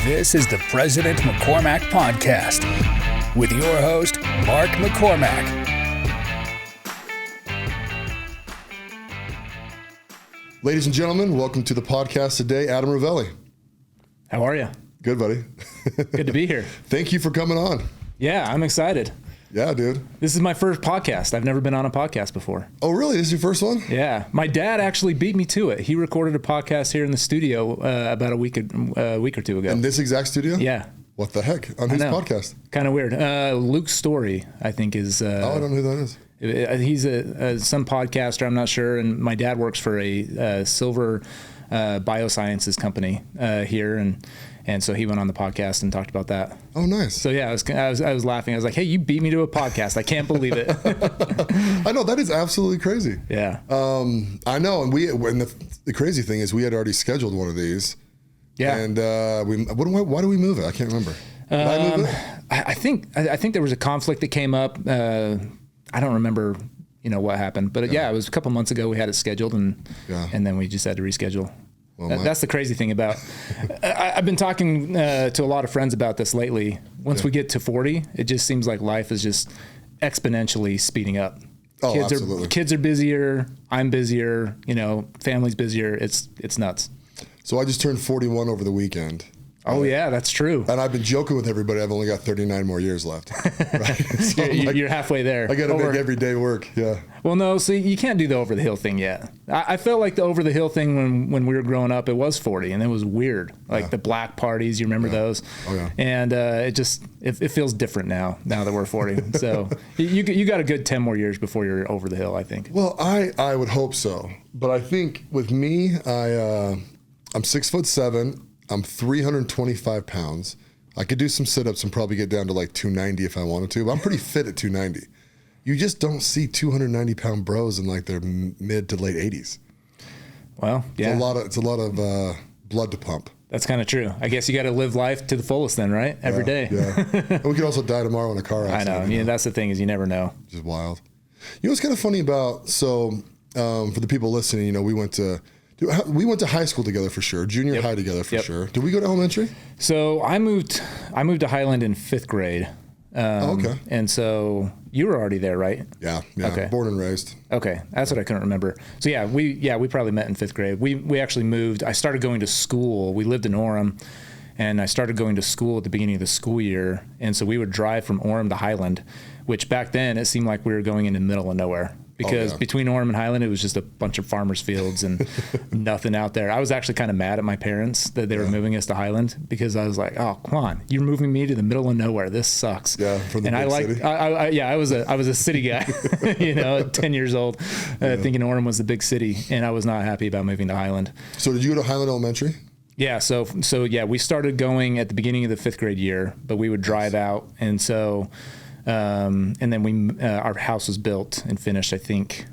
This is the President McCormack Podcast with your host, Mark McCormack. Ladies and gentlemen, welcome to the podcast today. Adam Revelli. How are you? Good, buddy. Good to be here. Thank you for coming on. Yeah, I'm excited. Yeah, dude. This is my first podcast. I've never been on a podcast before. Oh, really? This is your first one? Yeah. My dad actually beat me to it. He recorded a podcast here in the studio about a week or two ago. In this exact studio? Yeah. What the heck? On whose podcast? Kind of weird. Luke Story, I think, is... I don't know who that is. He's some podcaster, I'm not sure, and my dad works for a silver biosciences company here, and so he went on the podcast and talked about that. Oh, nice. So yeah, I was laughing. I was like, "Hey, you beat me to a podcast! I can't believe it." I know, that is absolutely crazy. Yeah. I know, and the crazy thing is we had already scheduled one of these. Yeah. And why do we move it? I can't remember. Did I move it? I think there was a conflict that came up. I don't remember, what happened, but yeah, it was a couple months ago we had it scheduled, and then we just had to reschedule. Well, that's the crazy thing about. I've been talking to a lot of friends about this lately. Once we get to 40, it just seems like life is just exponentially speeding up. Oh, absolutely. Kids are busier. I'm busier. Family's busier. It's nuts. So I just turned 41 over the weekend. Oh, yeah, that's true. And I've been joking with everybody. I've only got 39 more years left. Right? So you're halfway there. I got to make every day work. Yeah. Well, no, see, you can't do the over the hill thing yet. I felt like the over the hill thing when we were growing up, it was 40, and it was weird. Like the black parties, you remember those? Oh, yeah. And it feels different now that we're 40. So you got a good 10 more years before you're over the hill, I think. Well, I would hope so. But I think with me, I'm 6'7". I'm 325 pounds. I could do some sit-ups and probably get down to like 290 if I wanted to, but I'm pretty fit at 290. You just don't see 290-pound bros in like their mid to late 80s. Well, yeah. It's a lot of blood to pump. That's kind of true. I guess you got to live life to the fullest then, right? Every day. Yeah. And we could also die tomorrow in a car accident. I know. That's the thing is you never know. Just wild. What's kind of funny about, for the people listening, we went to high school together for sure, junior high together for sure. Did we go to elementary? So I moved to Highland in 5th grade. Okay. And so you were already there, right? Yeah. Okay. Born and raised. Okay. That's what I couldn't remember. So we probably met in 5th grade. We actually moved. I started going to school. We lived in Orem, and I started going to school at the beginning of the school year. And so we would drive from Orem to Highland, which back then it seemed like we were going in the middle of nowhere. Because between Orem and Highland, it was just a bunch of farmers' fields and nothing out there. I was actually kind of mad at my parents that they were moving us to Highland because I was like, "Oh, come on, you're moving me to the middle of nowhere. This sucks." Yeah, from the big city. I was a city guy, at 10 years old, thinking Orem was the big city, and I was not happy about moving to Highland. So did you go to Highland Elementary? Yeah, so we started going at the beginning of the 5th grade year, but we would drive out, and so. And then our house was built and finished, I think,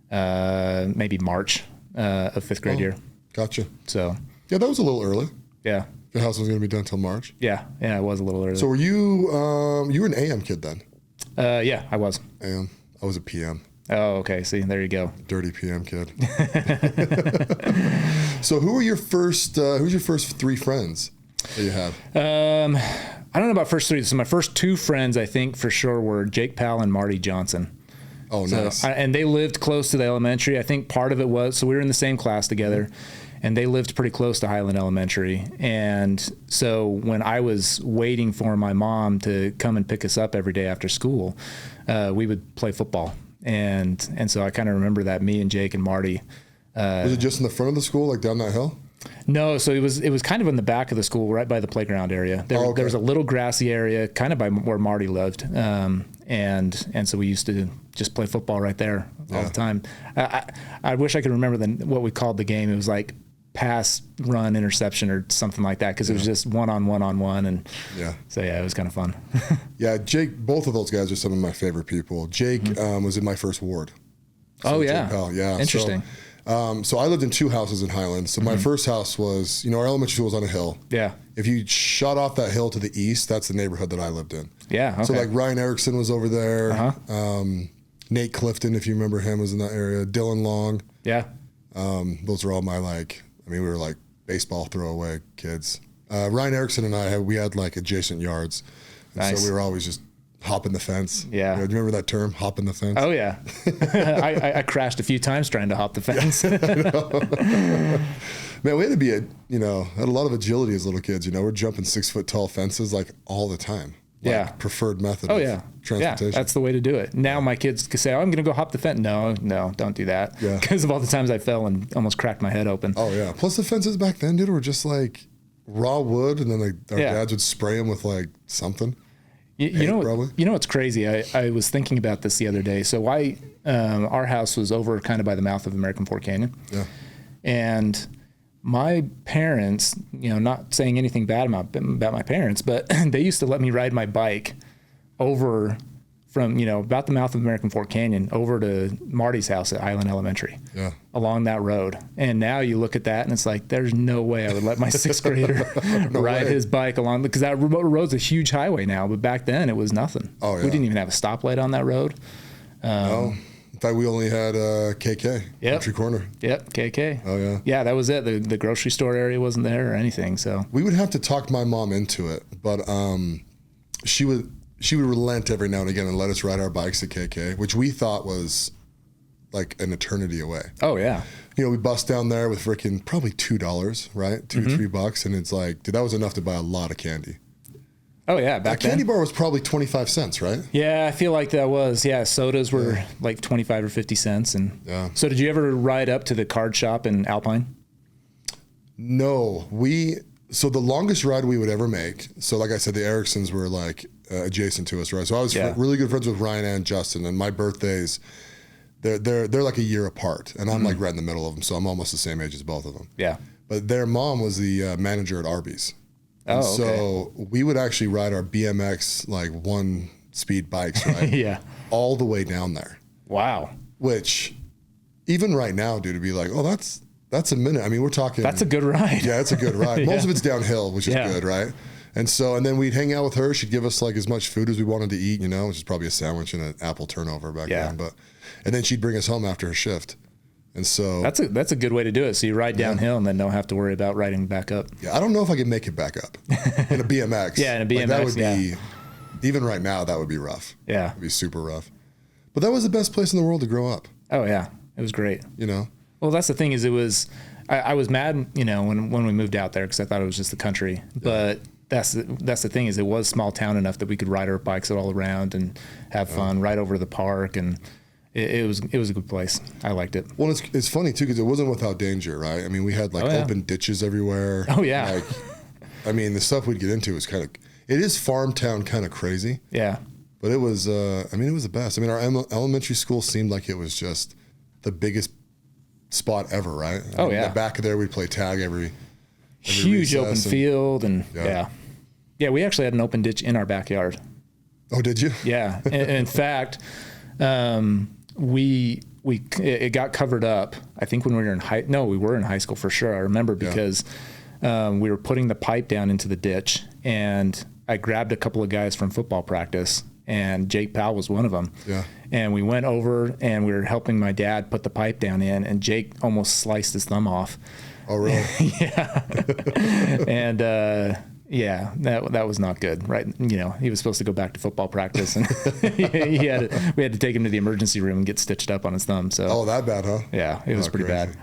maybe March of 5th grade year. Gotcha. So yeah, that was a little early. Yeah. The house was going to be done till March. Yeah, it was a little early. So were you were an AM kid then? Yeah, I was. AM. I was a PM. Oh, okay. See, there you go. Dirty PM kid. So who's your first 3 friends that you had? I don't know about first 3. So my first 2 friends, I think for sure, were Jake Powell and Marty Johnson. Oh, nice. And they lived close to the elementary. I think part of it was, so we were in the same class together, and they lived pretty close to Highland Elementary. And so when I was waiting for my mom to come and pick us up every day after school, we would play football. And so I kind of remember that, me and Jake and Marty. Was it just in the front of the school, like down that hill? No, so it was kind of in the back of the school, right by the playground area. There was a little grassy area, kind of by where Marty lived, and so we used to just play football right there all the time. I wish I could remember what we called the game. It was like pass, run, interception, or something like that, because it was just one on one, and so it was kind of fun. Yeah, Jake. Both of those guys are some of my favorite people. Jake was in my first ward. So Jake Powell, interesting. So I lived in 2 houses in Highland. So my first house was, our elementary school was on a hill. Yeah. If you shot off that hill to the east, that's the neighborhood that I lived in. Yeah. Okay. So like Ryan Erickson was over there. Uh-huh. Nate Clifton, if you remember him, was in that area. Dylan Long. Yeah. Those are all my we were like baseball throwaway kids. Ryan Erickson and we had like adjacent yards. And Nice. So we were always just hopping the fence. Yeah. Do you remember that term, hopping the fence? Oh yeah. I crashed a few times trying to hop the fence. Man, we had to be had a lot of agility as little kids. We're jumping 6 foot tall fences like all the time. Like, Yeah. preferred method Oh of yeah. transportation. Yeah, that's the way to do it. Now my kids can say, "Oh, I'm going to go hop the fence." No, don't do that. Yeah. Because of all the times I fell and almost cracked my head open. Oh yeah. Plus the fences back then, dude, were just like raw wood, and then our Yeah. dads would spray them with like something. You know, probably. you know what's crazy? I was thinking about this the other day. So our house was over kind of by the mouth of American Fork Canyon. Yeah. And my parents, not saying anything bad about my parents, but they used to let me ride my bike over from, about the mouth of American Fork Canyon over to Marty's house at Island Elementary. Yeah. Along that road. And now you look at that and it's like, there's no way I would let my sixth grader ride his bike along, because that road's a huge highway now, but back then it was nothing. Oh, yeah. We didn't even have a stoplight on that road. No. In fact, we only had KK, Yep. Country Corner. Yep, KK. Oh, yeah. Yeah, that was it. The grocery store area wasn't there or anything, so. We would have to talk my mom into it, but she would relent every now and again and let us ride our bikes at KK, which we thought was like an eternity away. Oh, yeah. We bust down there with freaking probably $2, right? $2-3, and it's like, dude, that was enough to buy a lot of candy. Oh, yeah, back then. A candy bar was probably 25 cents, right? Yeah, I feel like that was. Yeah, sodas were like 25 or 50 cents. And Yeah. so did you ever ride up to the card shop in Alpine? No, so the longest ride we would ever make. So like I said, the Ericksons were like adjacent to us, right? So I was really good friends with Ryan and Justin, and my birthdays, they're like a year apart, and I'm like right in the middle of them. So I'm almost the same age as both of them. Yeah. But their mom was the manager at Arby's. Oh, And okay. so we would actually ride our BMX like 1-speed bikes, right? Yeah. All the way down there. Wow. Which even right now, dude, it'd be like, oh, that's a minute. I mean, we're talking. That's a good ride. Yeah, it's a good ride. Most Yeah. of it's downhill, which is Yeah. good, right? And then we'd hang out with her. She'd give us like as much food as we wanted to eat, which is probably a sandwich and an apple turnover back Yeah. then. And then she'd bring us home after her shift. And so That's a good way to do it. So you ride downhill and then don't have to worry about riding back up. yeah, I don't know if I could make it back up in a BMX. Yeah, in a Like, that BMX, would be, even right now, that would be rough. Yeah. It'd be super rough. But that was the best place in the world to grow up, Oh yeah, it was great. Well, that's the thing is I was mad, when we moved out there because I thought it was just the country. But that's the thing is it was small town enough that we could ride our bikes all around and have fun, ride over to the park, and it was a good place. I liked it. Well, it's funny too because it wasn't without danger, right? I mean, we had like open ditches everywhere. Oh yeah. Like, I mean, the stuff we'd get into was it is farm town kind of crazy. Yeah. But it was, it was the best. I mean, our elementary school seemed like it was just the biggest spot ever, right? Oh, I mean, yeah. In the back of there, we'd play tag every Huge open recess field and Yeah. yeah. We actually had an open ditch in our backyard. Oh, did you? Yeah. In fact, it got covered up. I think when we were we were in high school for sure. I remember because we were putting the pipe down into the ditch, and I grabbed a couple of guys from football practice, and Jake Powell was one of them. Yeah. And we went over and we were helping my dad put the pipe down in, and Jake almost sliced his thumb off. Oh, really? Yeah. And yeah, that was not good, right? He was supposed to go back to football practice, and we had to take him to the emergency room and get stitched up on his thumb. So Oh, that bad, huh? yeah, it was pretty crazy. bad.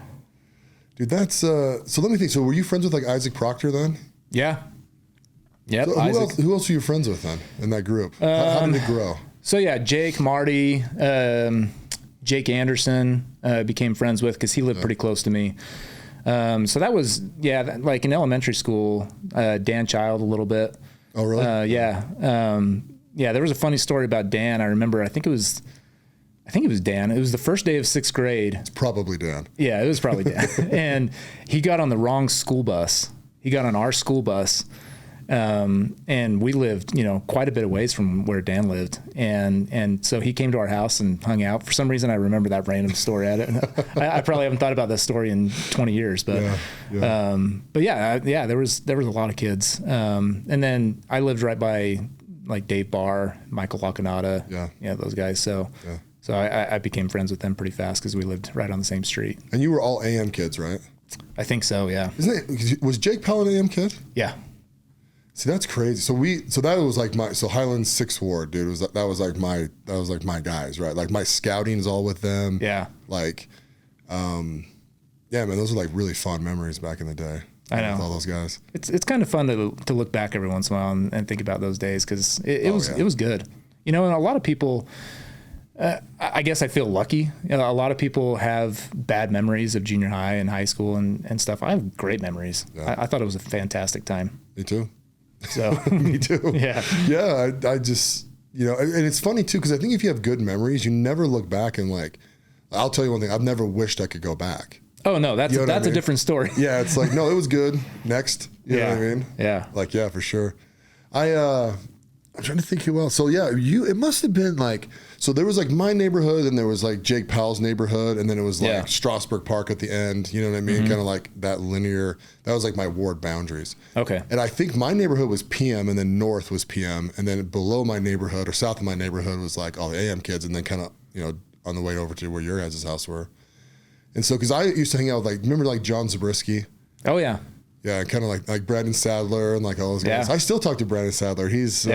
Dude, that's, so let me think. So were you friends with like Isaac Proctor then? Yeah. Yep. So Isaac. who else were you friends with then in that group? How did it grow? So yeah, Jake, Marty, Jake Anderson became friends with because he lived pretty close to me. So that was, like in elementary school, Dan Child a little bit. Oh, really? Yeah. There was a funny story about Dan. I remember, I think it was Dan. It was the first day of sixth grade. It's probably Dan. Yeah, it was probably Dan. And he got on the wrong school bus. He got on our school bus. And we lived, quite a bit of ways from where Dan lived. And so he came to our house and hung out. For some reason, I remember that random story. I probably haven't thought about that story in 20 years, but, there was a lot of kids. And then I lived right by like Dave Barr, Michael Lacanata, those guys. So I became friends with them pretty fast because we lived right on the same street. And you were all AM kids, right? I think so. Yeah. Was Jake Powell an AM kid? Yeah. See, that's crazy. So that was like Highlands 6th Ward, dude. That was like my guys, right? Like my scouting is all with them. Yeah. Like, yeah, man, those are like really fond memories back in the day. I know. With all those guys. It's kind of fun to look back every once in a while and think about those days because it was good. You know, and a lot of people, I guess I feel lucky. You know, a lot of people have bad memories of junior high and high school and stuff. I have great memories. Yeah. I thought it was a fantastic time. Me too. So Me too. Yeah. Yeah. I just, you know, and it's funny too, because I think if you have good memories, you never look back and like, I'll tell you one thing, I've never wished I could go back. Oh no, that's a different story. Yeah. It's like, no, it was good. Next. You know what I mean? Yeah. Like, yeah, for sure. I'm trying to think who else. So yeah, it must have been like, so there was like my neighborhood and there was like Jake Powell's neighborhood. And then it was like Strasburg Park at the end, you know what I mean? Kind of like that linear, that was like my ward boundaries. Okay. And I think my neighborhood was PM and then north was PM. And then below my neighborhood or south of my neighborhood was like all the AM kids. And then kind of, you know, on the way over to where your guys' house were. And so, cause I used to hang out with like, remember like John Zabriskie? Oh yeah. Yeah, kind of like Brandon Sadler and like all those guys. Yeah. I still talk to Brandon Sadler. He's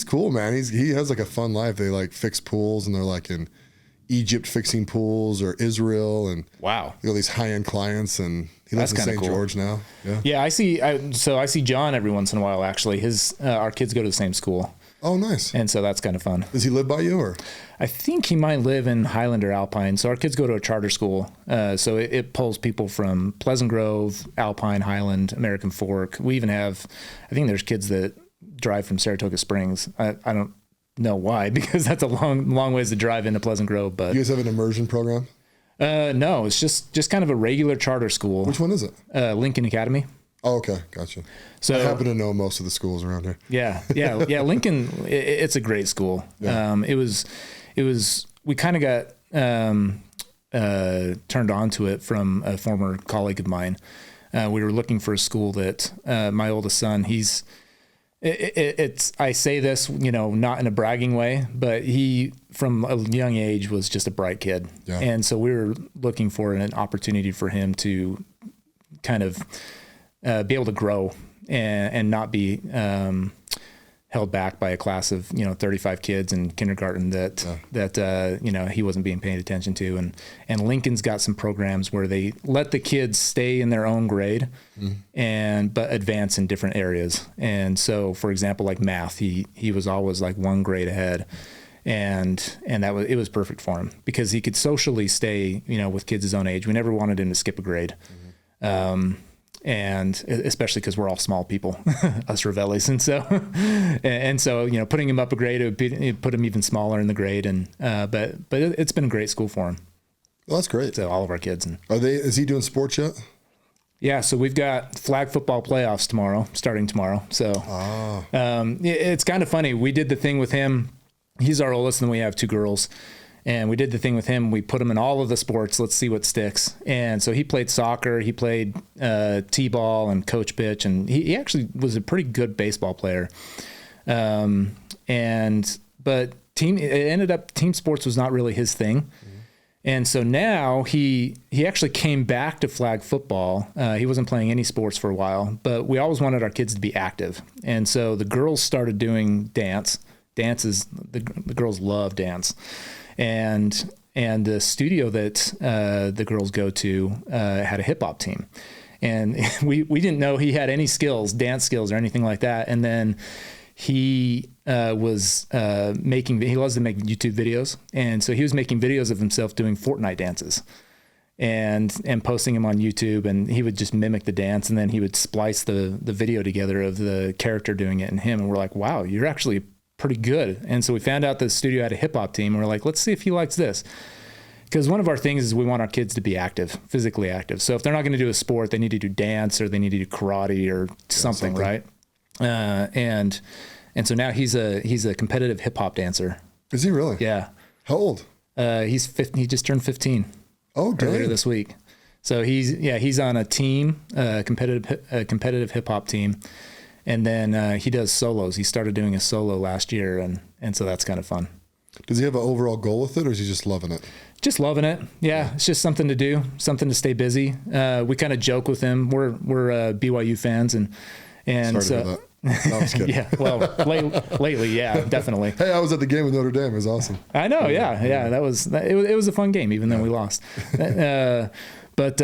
cool, man. He has like a fun life. They like fix pools and they're like in Egypt fixing pools or Israel and wow, you know, these high end clients and he lives in St. cool. George now. Yeah. Yeah, I see John every once in a while. Actually, our kids go to the same school. Oh, nice. And so that's kind of fun. Does he live by you or? I think he might live in Highland or Alpine. So our kids go to a charter school. So it pulls people from Pleasant Grove, Alpine, Highland, American Fork. We even have, I think there's kids that drive from Saratoga Springs. I don't know why, because that's a long ways to drive into Pleasant Grove. But you guys have an immersion program? No, it's just kind of a regular charter school. Which one is it? Lincoln Academy. Oh, okay. Gotcha. So I happen to know most of the schools around here. Yeah. Lincoln, it's a great school. Yeah. We kind of got turned on to it from a former colleague of mine. We were looking for a school that my oldest son, I say this, you know, not in a bragging way, but he from a young age was just a bright kid. Yeah. And so we were looking for an opportunity for him to kind of be able to grow and not be held back by a class of 35 kids in kindergarten that you know he wasn't being paid attention to. And Lincoln's got some programs where they let the kids stay in their own grade but advance in different areas. And so, for example, like math, he was always like one grade ahead. And it was perfect for him because he could socially stay, with kids his own age. We never wanted him to skip a grade. And especially because we're all small people, us Revellis. And so, putting him up a grade, it put him even smaller in the grade. And, but it's been a great school for him. Well, that's great. So all of our kids. And is he doing sports yet? Yeah. So we've got flag football playoffs starting tomorrow. So, it's kind of funny. We did the thing with him. He's our oldest and we have two girls. And we did the thing with him. We put him in all of the sports. Let's see what sticks. And so he played soccer. He played t-ball and coach pitch. And he actually was a pretty good baseball player. But it ended up team sports was not really his thing. Mm-hmm. And so now he actually came back to flag football. He wasn't playing any sports for a while, but we always wanted our kids to be active. And so the girls started doing dance. Dance is the girls love dance. And the studio that the girls go to had a hip hop team, and we didn't know he had any dance skills or anything like that. And then he was he loves to make YouTube videos, and so he was making videos of himself doing Fortnite dances, and posting them on YouTube. And he would just mimic the dance, and then he would splice the video together of the character doing it and him. And we're like, wow, you're actually pretty good. And so we found out the studio had a hip hop team and we're like, let's see if he likes this. Because one of our things is we want our kids to be active, physically active. So if they're not going to do a sport, they need to do dance or they need to do karate or something. Right? And so now he's a competitive hip hop dancer. Is he really? Yeah. How old? He just turned 15. Oh, good. Earlier this week. So he's on a team, competitive hip hop team. And then he does solos. He started doing a solo last year, and so that's kind of fun. Does he have an overall goal with it, or is he just loving it? Just loving it. Yeah, it's just something to do, something to stay busy. We kind of joke with him. We're BYU fans, and so No, I'm just kidding. Yeah, well, lately, yeah, definitely. Hey, I was at the game with Notre Dame. It was awesome. I know, yeah. It was a fun game, even though we lost. But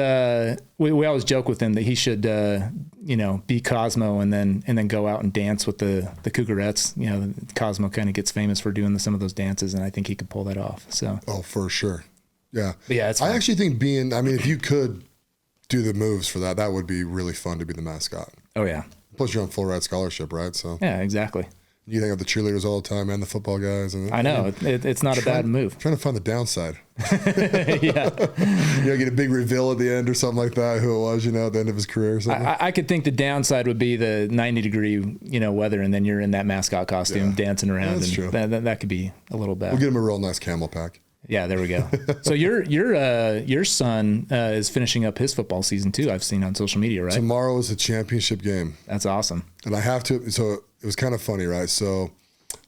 we always joke with him that he should, be Cosmo and then go out and dance with the Cougarettes. Cosmo kind of gets famous for doing some of those dances, and I think he could pull that off. So. Oh, for sure. Yeah. But yeah, I actually think if you could do the moves for that, that would be really fun to be the mascot. Oh, yeah. Plus, you're on full ride scholarship, right? So. Yeah, exactly. You think of the cheerleaders all the time and the football guys. And I know. It's not a bad move. Trying to find the downside. Yeah. Get a big reveal at the end or something like that, who it was, at the end of his career or something. I could think the downside would be the 90-degree, weather, and then you're in that mascot costume dancing around. That's true. That could be a little bad. We'll get him a real nice camel pack. Yeah, there we go. So your son is finishing up his football season too. I've seen on social media, right? Tomorrow is a championship game. That's awesome. And I have to. So it was kind of funny, right? So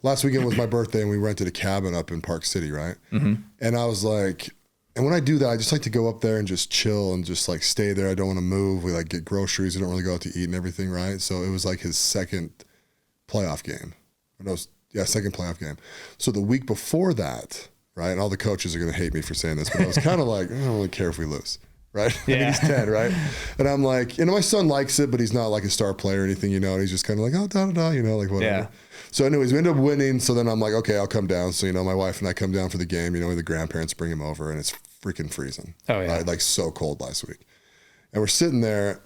last weekend was my birthday, and we rented a cabin up in Park City, right? Mm-hmm. And I was like, and when I do that, I just like to go up there and just chill and just like stay there. I don't want to move. We like get groceries. We don't really go out to eat and everything, right? So it was like his second playoff game. Second playoff game. So the week before that. Right, and all the coaches are going to hate me for saying this, but I was kind of like, I don't really care if we lose, right? Yeah. He's 10, right? And I'm like, my son likes it, but he's not like a star player or anything, and he's just kind of like, oh, like whatever. Yeah. So anyways, we end up winning, so then I'm like, okay, I'll come down. So, my wife and I come down for the game, the grandparents bring him over, and it's freaking freezing. Oh, yeah. Right? Like so cold last week. And we're sitting there,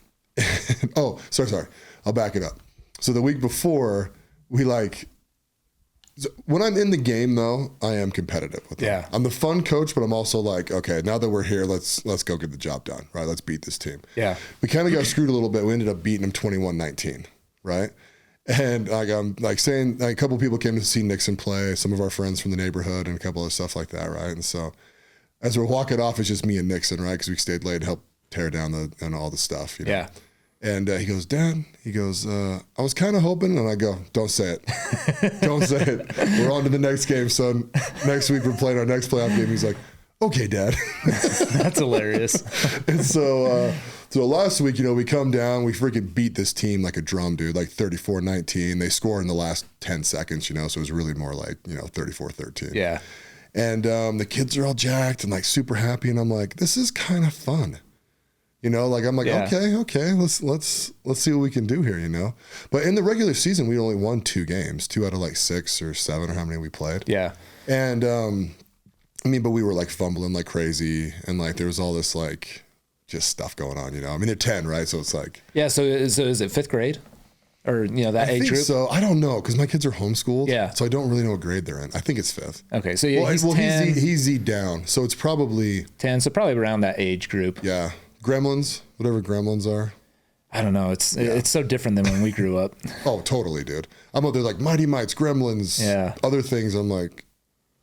oh, sorry, I'll back it up. So the week before, when I'm in the game, though, I am competitive with them. Yeah. I'm the fun coach, but I'm also like, okay, now that we're here, let's go get the job done, right? Let's beat this team. Yeah. We kind of got screwed a little bit. We ended up beating them 21-19, right? And I'm saying, a couple of people came to see Nixon play, some of our friends from the neighborhood, and a couple of stuff like that, right? And so as we're walking off, it's just me and Nixon, right? Because we stayed late and helped tear down and all the stuff. Yeah. And he goes, Dad, I was kind of hoping, and I go, don't say it. Don't say it. We're on to the next game, son. Next week we're playing our next playoff game. He's like, okay, Dad. That's hilarious. And so last week, we come down, we freaking beat this team like a drum, dude, like 34-19. They score in the last 10 seconds, so it was really more like, 34-13. Yeah. And the kids are all jacked and like super happy, and I'm like, this is kind of fun. I'm like, okay, let's see what we can do here, But in the regular season, we only won 2 games, 2 out of like 6 or 7 or how many we played. Yeah. And, but we were like fumbling like crazy, and like there was all this like just stuff going on, they're 10, right? So it's like. Yeah, so is it 5th grade? Or, that age group? So I don't know, because my kids are homeschooled. Yeah. So I don't really know what grade they're in. I think it's 5th. Okay, so he's 10. He's Z down, so it's probably 10, so probably around that age group. Yeah. Gremlins, whatever Gremlins are. I don't know. It's so different than when we grew up. Oh, totally, dude. I'm out there like Mighty Mites, Gremlins, other things. I'm like,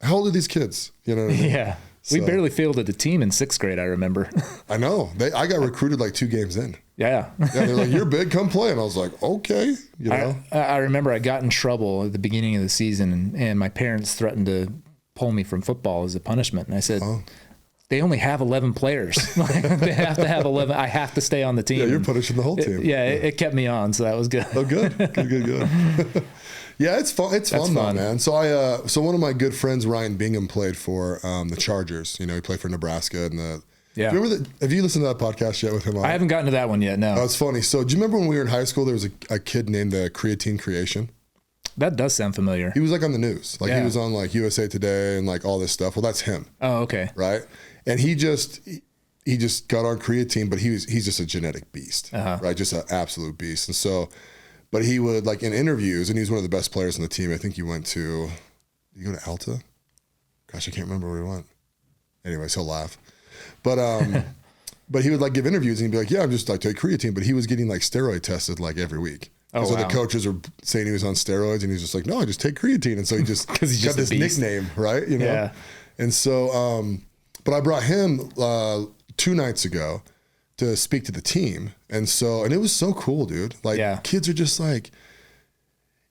how old are these kids? You know what I mean? Yeah. So. We barely fielded a team in 6th grade, I remember. I know. I got recruited like 2 games in. Yeah. They're like, you're big, come play. And I was like, okay. I remember I got in trouble at the beginning of the season, and my parents threatened to pull me from football as a punishment. And I said, they only have 11 players. They have to have 11. I have to stay on the team. Yeah, you're punishing the whole team. It kept me on, so that was good. Oh, good. Yeah, it's fun. It's fun though, man. So so one of my good friends, Ryan Bingham, played for the Chargers. He played for Nebraska and the. Yeah. Do you remember have you listened to that podcast yet with him? I haven't gotten to that one yet. No. Oh, it's funny. So do you remember when we were in high school? There was a kid named Creatine Creation. That does sound familiar. He was like on the news. Like he was on like USA Today and like all this stuff. Well, that's him. Oh, okay. Right. And he just got on creatine, but he's just a genetic beast, right? Just an absolute beast. And so, but he would like in interviews, and he's one of the best players on the team. I think you go to Alta? Gosh, I can't remember where he went. Anyways, he'll laugh. But but he would like give interviews and he'd be like, yeah, I'm just like take creatine. But he was getting like steroid tested like every week. Oh, so the coaches were saying he was on steroids, and he's just like, no, I just take creatine. And so he just because he's got this nickname, right? Yeah. And so, but I brought him 2 nights ago to speak to the team, and it was so cool, dude. Like kids are just like,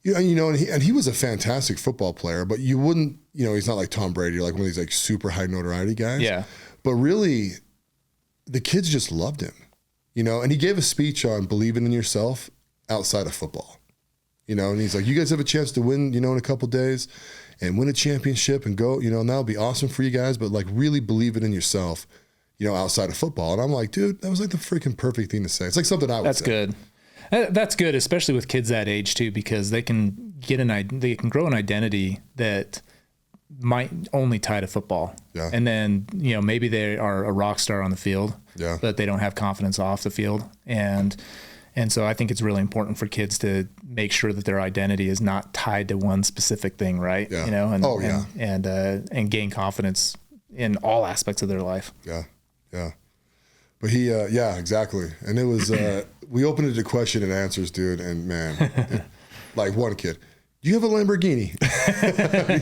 and he was a fantastic football player, but you wouldn't, he's not like Tom Brady, like one of these like super high notoriety guys. Yeah. But really, the kids just loved him, and he gave a speech on believing in yourself outside of football. you know, and he's like, you guys have a chance to win, you know, in a couple days and win a championship and go, you know, and that'll be awesome for you guys, but like really believe it in yourself, you know, outside of football. And I'm like, dude, that was like the freaking perfect thing to say. It's like something I would That's say. good. That's good, especially with kids that age too, because they can they can grow an identity that might only tie to football. Yeah. And then, you know, maybe they are a rock star on the field, Yeah. but they don't have confidence off the field. And so I think it's really important for kids to make sure that their identity is not tied to one specific thing, right? Yeah. You know, and, Oh, yeah. and gain confidence in all aspects of their life. Yeah. Yeah. But he, yeah, exactly. And it was, we opened it to question and answers, dude. And man, like one kid, do you have a Lamborghini?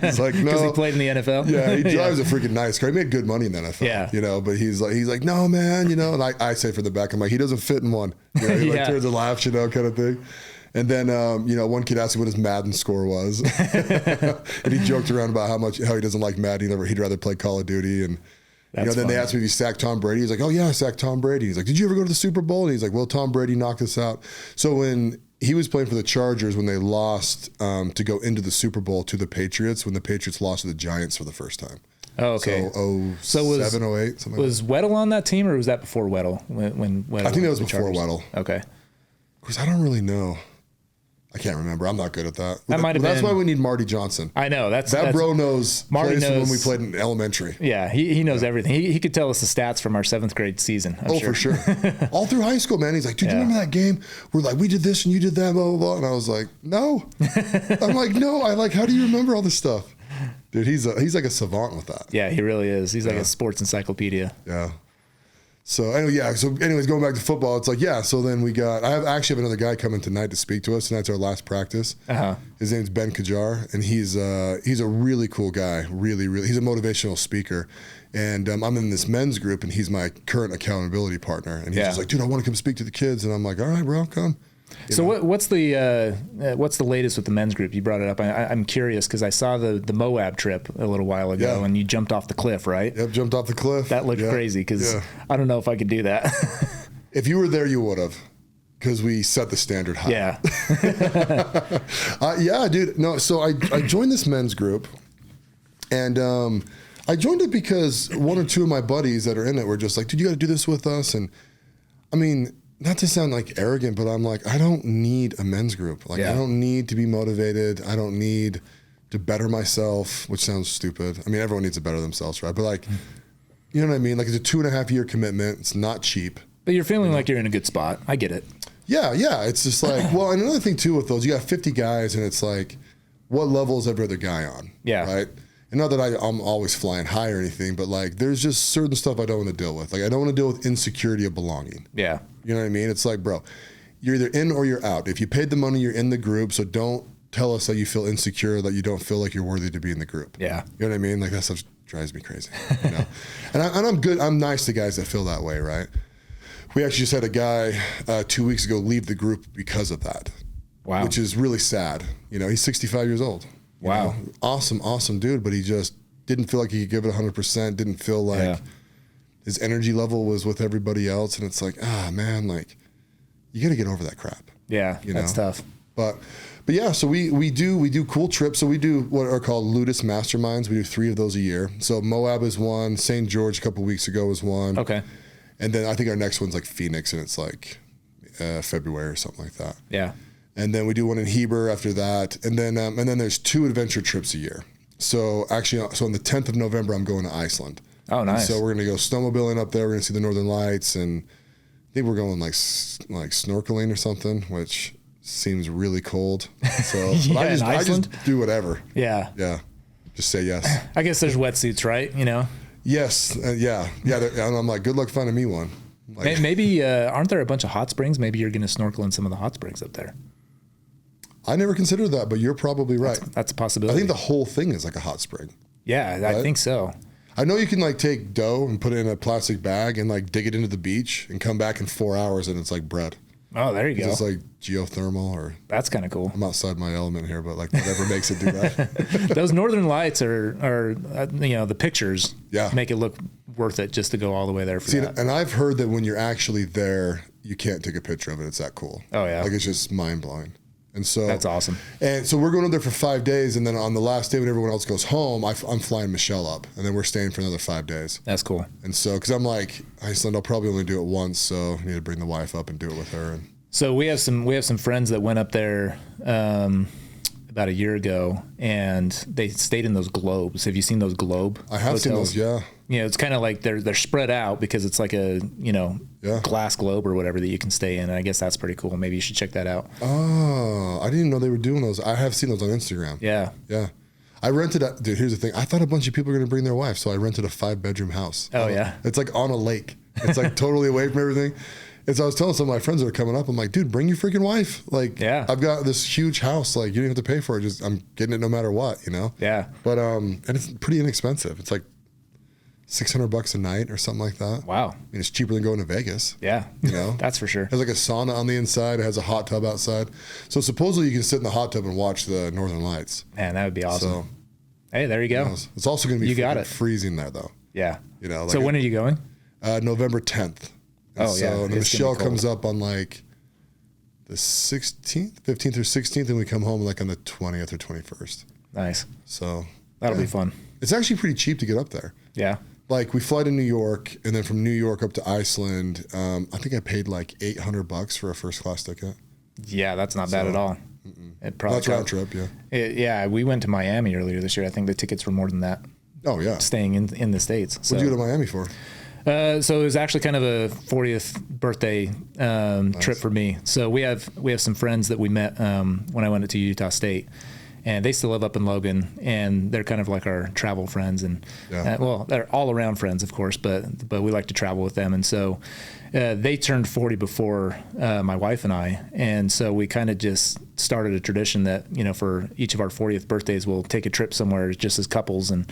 He's like, no. Because he played in the NFL? Yeah, he drives a freaking nice car. He made good money in the NFL. Yeah. You know, but he's like, no, man, you know, and I say from the back, I'm like, he doesn't fit in one. You know, he like turns and laughs, you know, kind of thing. And then, you know, one kid asked me what his Madden score was. And he joked around about how he doesn't like Madden. He'd rather play Call of Duty. And, you know, then they asked me if he sacked Tom Brady. He's like, oh, yeah, I sacked Tom Brady. He's like, did you ever go to the Super Bowl? And he's like, well, Tom Brady knocked us out. So when he was playing for the Chargers, when they lost to go into the Super Bowl to the Patriots, when the Patriots lost to the Giants for the first time. Oh, okay. So 07, 08, something was like that. Weddle on that team, or was that before Weddle? When Weddle I think that was before Chargers? Weddle. Okay. Of course, I don't really know. I can't remember. I'm not good at that. That's why we need Marty Johnson. I know. That's bro knows Marty plays from knows when we played in elementary. Yeah, he knows everything. He could tell us the stats from our 7th grade season. I'm sure. For sure. All through high school, man. He's like, dude, do you remember that game where like we did this and you did that, blah, blah, blah. And I was like, no. I'm like, no. How do you remember all this stuff? Dude, he's like a savant with that. Yeah, he really is. He's like a sports encyclopedia. Yeah. So anyway, anyways, going back to football, it's like, yeah. So then I actually have another guy coming tonight to speak to us. Tonight's our last practice. Uh-huh. His name's Ben Kajar, and he's a really cool guy. Really, really, he's a motivational speaker. And I'm in this men's group, and he's my current accountability partner. And he's just like, dude, I want to come speak to the kids. And I'm like, all right, bro, come. So what's the latest with the men's group? You brought it up. I'm curious because I saw the Moab trip a little while ago, and you jumped off the cliff, right? Yep, jumped off the cliff. That looked crazy because I don't know if I could do that. If you were there, you would have, because we set the standard high. Yeah. Yeah, dude. No, so I joined this men's group, and I joined it because one or two of my buddies that are in it were just like, dude, you got to do this with us. And I mean, not to sound like arrogant, but I'm like, I don't need a men's group. Like, I don't need to be motivated. I don't need to better myself, which sounds stupid. I mean, everyone needs to better themselves, right? But like, you know what I mean? Like, it's a 2.5-year commitment. It's not cheap. But you're feeling like you're in a good spot. I get it. Yeah. It's just like, well, and another thing too with those, you got 50 guys, and it's like, what level is every other guy on? Yeah. Right? And not that I'm always flying high or anything, but like, there's just certain stuff I don't want to deal with. Like, I don't want to deal with insecurity of belonging. Yeah. You know what I mean? It's like, bro, you're either in or you're out. If you paid the money, you're in the group. So don't tell us that you feel insecure, that you don't feel like you're worthy to be in the group. Yeah. You know what I mean? Like, that stuff drives me crazy. You know? And I'm good. I'm nice to guys that feel that way, right? We actually just had a guy 2 weeks ago leave the group because of that. Wow. Which is really sad. You know, he's 65 years old. Wow. You know? Awesome dude. But he just didn't feel like he could give it 100%. Didn't feel like his energy level was with everybody else. And it's like, man, like, you got to get over that crap. Yeah, that's tough. But yeah, so we do cool trips. So we do what are called Ludus Masterminds. We do 3 of those a year. So Moab is one. St. George a couple weeks ago was one. Okay. And then I think our next one's like Phoenix, and it's like February or something like that. Yeah. And then we do one in Heber after that. And then there's 2 adventure trips a year. So actually, on the 10th of November, I'm going to Iceland. Oh, nice. And so we're going to go snowmobiling up there. We're going to see the Northern Lights, and I think we're going like snorkeling or something, which seems really cold. So but I just do whatever. Yeah. Yeah. Just say yes. I guess there's wetsuits, right? You know? Yes. Yeah. And I'm like, good luck finding me one. Like, maybe aren't there a bunch of hot springs? Maybe you're going to snorkel in some of the hot springs up there. I never considered that, but you're probably right. That's a possibility. I think the whole thing is like a hot spring. Yeah, right? I think so. I know you can like take dough and put it in a plastic bag and like dig it into the beach and come back in 4 hours and it's like bread. Oh, there you go. It's like geothermal, or that's kind of cool. I'm outside my element here, but like whatever makes it do that. Those Northern Lights are the pictures make it look worth it just to go all the way there for that. And I've heard that when you're actually there, you can't take a picture of it. It's that cool. Oh yeah. Like, it's just mind blowing. And so that's awesome. And so we're going up there for 5 days, and then on the last day when everyone else goes home, I'm flying Michelle up, and then we're staying for another 5 days. That's cool. And so, because I'm like, Iceland, I'll probably only do it once, so I need to bring the wife up and do it with her. And so we have some friends that went up there about a year ago, and they stayed in those globes. Have you seen those globe? I have seen those, yeah. It's kind of like they're spread out because it's like a glass globe or whatever that you can stay in. And I guess that's pretty cool. Maybe you should check that out. Oh, I didn't know they were doing those. I have seen those on Instagram. Yeah. I rented dude, here's the thing. I thought a bunch of people were going to bring their wife, so I rented a 5-bedroom house. Oh, yeah. It's like on a lake. It's like totally away from everything. And so I was telling some of my friends that are coming up, I'm like, dude, bring your freaking wife. Like, yeah. I've got this huge house. Like, you don't have to pay for it. Just I'm getting it no matter what, Yeah. But and it's pretty inexpensive. It's like $600 a night or something like that. Wow. I mean, it's cheaper than going to Vegas. Yeah. That's for sure. It has like a sauna on the inside. It has a hot tub outside. So supposedly you can sit in the hot tub and watch the Northern Lights. Man, that would be awesome. So, hey, there you go. It's also going to be freezing there though. Yeah. Like so when are you going? November 10th. And yeah. And Michelle comes up on like the 16th, 15th or 16th, and we come home like on the 20th or 21st. Nice. So that'll be fun. It's actually pretty cheap to get up there. Yeah. Like we fly to New York, and then from New York up to Iceland. I think I paid like $800 for a first class ticket. Yeah, that's not bad at all. That's round trip, yeah. Yeah, we went to Miami earlier this year. I think the tickets were more than that. Oh yeah. Staying in the States. So. What did you go to Miami for? So it was actually kind of a 40th birthday trip for me. So we have some friends that we met when I went to Utah State, and they still live up in Logan, and they're kind of like our travel friends, and they're all around friends, of course, but we like to travel with them, and so they turned 40 before my wife and I, and so we kind of just started a tradition that for each of our 40th birthdays we'll take a trip somewhere just as couples, and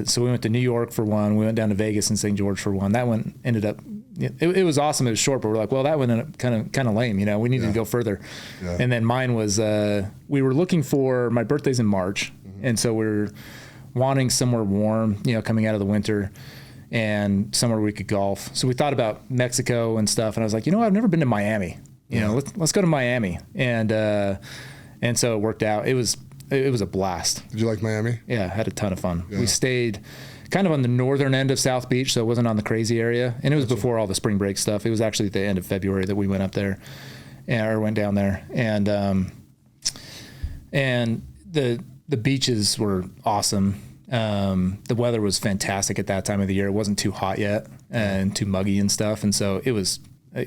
so we went to New York for one, we went down to Vegas and St. George for one. That one ended up it was awesome. It was short, but we're like, well, that one ended up kind of lame. We needed to go further. Yeah. And then mine was we were looking for my birthday's in March, and so we're wanting somewhere warm, coming out of the winter, and somewhere we could golf. So we thought about Mexico and stuff, and I was like, I've never been to Miami. Let's go to Miami, and so it worked out. It was a blast. Did you like Miami? Yeah, I had a ton of fun. Yeah. We stayed kind of on the northern end of South Beach, so it wasn't on the crazy area, and it was before all the spring break stuff. It was actually at the end of February that we went up there, or went down there, and the beaches were awesome. The weather was fantastic at that time of the year. It wasn't too hot yet and too muggy and stuff, and so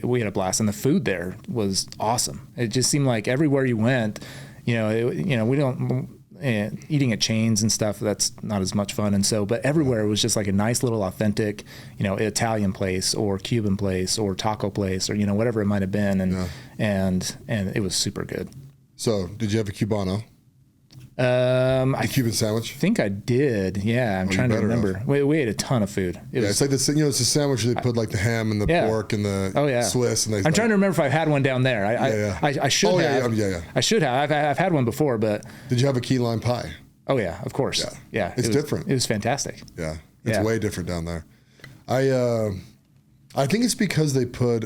we had a blast. And the food there was awesome. It just seemed like everywhere you went, we don't. And eating at chains and stuff, that's not as much fun. And so, but everywhere it was just like a nice little authentic, Italian place or Cuban place or taco place or, whatever it might have been. And it was super good. So did you have a Cubano? A Cuban sandwich? I think I did. Yeah, I'm trying to remember. We ate a ton of food. It's like this. It's a sandwich where they put like the ham and the pork and the Swiss. And I'm trying to remember if I had one down there. I should have. Yeah. I should have. I've had one before, but did you have a key lime pie? Oh yeah, of course. Yeah. It's different. It was fantastic. Yeah, it's way different down there. I think it's because they put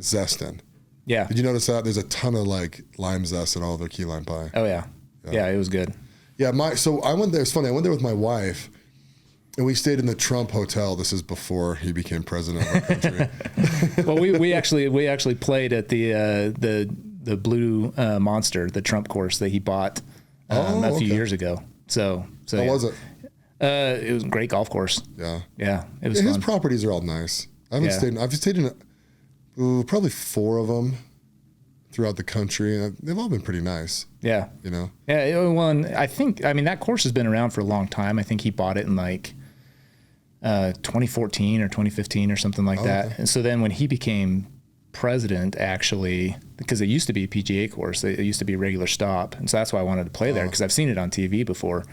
zest in. Yeah. Did you notice that? There's a ton of like lime zest in all their key lime pie. Oh yeah. Yeah, it was good. Yeah, so I went there. It's funny. I went there with my wife, and we stayed in the Trump Hotel. This is before he became president of our country. Well, we actually played at the Blue Monster, the Trump course that he bought a few years ago. So how was it? It was a great golf course. Yeah, it was fun. His properties are all nice. I've stayed in probably 4 of them throughout the country, and they've all been pretty nice. Yeah. Yeah. Well, and I mean, that course has been around for a long time. I think he bought it in like 2014 or 2015 or something like that. Okay. And so then when he became president, actually, because it used to be a PGA course, it used to be a regular stop. And so that's why I wanted to play there, because I've seen it on TV before.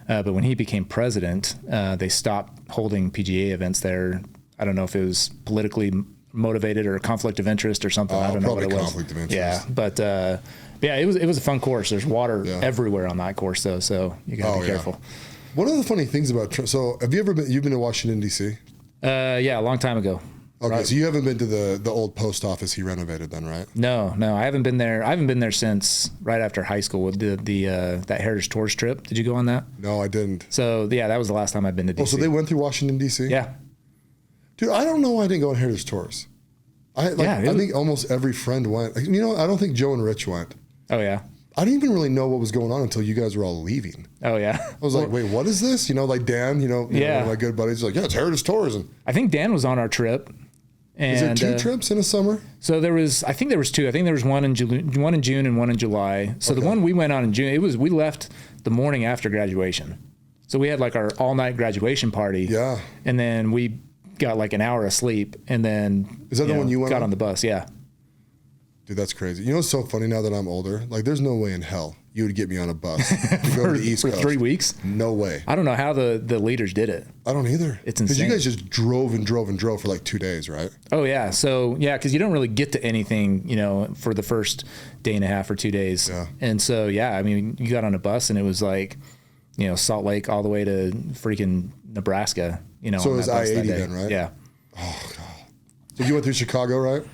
But when he became president, they stopped holding PGA events there. I don't know if it was politically motivated or a conflict of interest or something. I don't know what it was. Conflict of interest. Yeah, but it was a fun course. There's water everywhere on that course though, so you gotta be careful. One of the funny things about you've been to Washington D.C.? Yeah, a long time ago. Okay, so you haven't been to the old post office he renovated then, right? No, I haven't been there. I haven't been there since right after high school with the that Heritage Tours trip. Did you go on that? No, I didn't. So yeah, that was the last time I've been to DC. Oh, so they went through Washington, D.C.? Yeah. Dude, I don't know why I didn't go on Heritage Tours. I think almost every friend went. You know, I don't think Joe and Rich went. Oh, yeah. I didn't even really know what was going on until you guys were all leaving. Oh, yeah. I was like, wait, what is this? You know, like Dan, you know, one of my good buddies, like, yeah, it's Heritage Tours. And I think Dan was on our trip. And, is it 2 trips in a summer? So I think there was 2. I think there was one in June and one in July. So the one we went on in June, we left the morning after graduation. So we had like our all-night graduation party. Yeah. And then we got like an hour of sleep, and then is that the one you went on the bus? Yeah. Dude, that's crazy. You know what's so funny now that I'm older? Like, there's no way in hell you would get me on a bus to go to the East Coast. For 3 weeks? No way. I don't know how the leaders did it. I don't either. It's insane. Because you guys just drove and drove and drove for like 2 days, right? Oh, yeah. So, yeah, because you don't really get to anything, you know, for the first day and a half or 2 days. Yeah. And so, yeah, I mean, you got on a bus and it was like, you know, Salt Lake all the way to freaking Nebraska, you know. So it was I-80 then, right? Yeah. Oh, God. So you went through Chicago, right?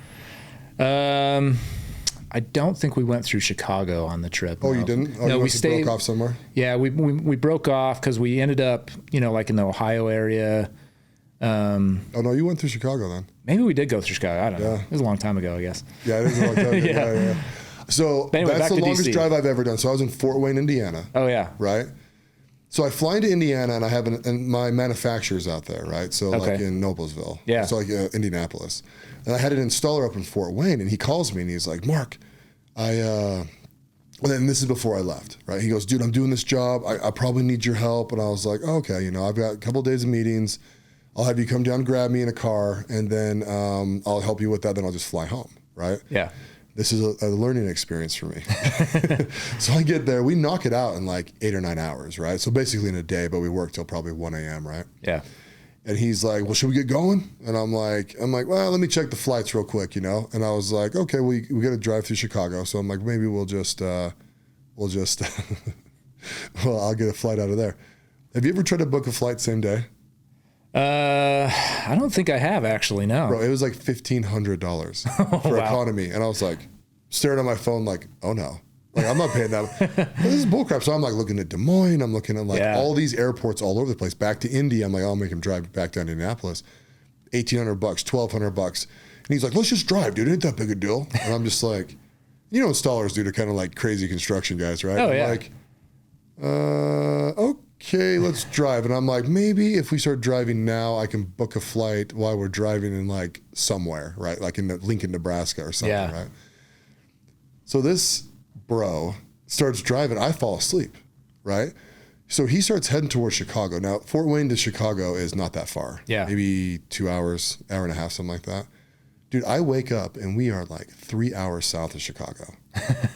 I don't think we went through Chicago on the trip. Oh, no. You didn't? Oh, no, we broke off somewhere? Yeah, we broke off because we ended up, you know, like in the Ohio area. Oh, no, you went through Chicago then. Maybe we did go through Chicago. I don't know. It was a long time ago, I guess. Yeah, it is a long time ago. yeah. So anyway, that's the longest DC. drive I've ever done. So I was in Fort Wayne, Indiana. Oh, yeah. Right? So I fly into Indiana, and I have and my manufacturer's out there, right? So like in Noblesville. Yeah. So like Indianapolis. And I had an installer up in Fort Wayne, and he calls me, and he's like, Mark, and then this is before I left, right? He goes, dude, I'm doing this job. I probably need your help. And I was like, oh, okay, you know, I've got a couple of days of meetings. I'll have you come down and grab me in a car, and then I'll help you with that. Then I'll just fly home, right? Yeah. This is a learning experience for me. So I get there. We knock it out in like 8 or 9 hours, right? So basically in a day, but we work till probably 1 a.m., right? Yeah. And he's like, well, should we get going? And I'm like, well, let me check the flights real quick, you know? And I was like, okay, we got to drive through Chicago. So I'm like, maybe we'll just, well, I'll get a flight out of there. Have you ever tried to book a flight same day? I don't think I have actually, no. Bro, it was like $1,500 for economy. And I was like, staring at my phone like, oh no. Like, I'm not paying that. This is bullcrap. So I'm like looking at Des Moines. I'm looking at like all these airports all over the place. Back to Indy. I'm like, I'll make him drive back down to Indianapolis. $1,800, $1,200. And he's like, let's just drive, dude. It ain't that big a deal. And I'm just like, you know, installers, dude, are kind of like crazy construction guys, right? Oh, I'm yeah. like, okay, let's drive. And I'm like, maybe if we start driving now, I can book a flight while we're driving in like somewhere, right? Like in Lincoln, Nebraska or something, right? So this bro starts driving. I fall asleep, right? So he starts heading towards Chicago. Now, Fort Wayne to Chicago is not that far. Yeah. Maybe 2 hours, hour and a half, something like that. Dude, I wake up and we are like 3 hours south of Chicago.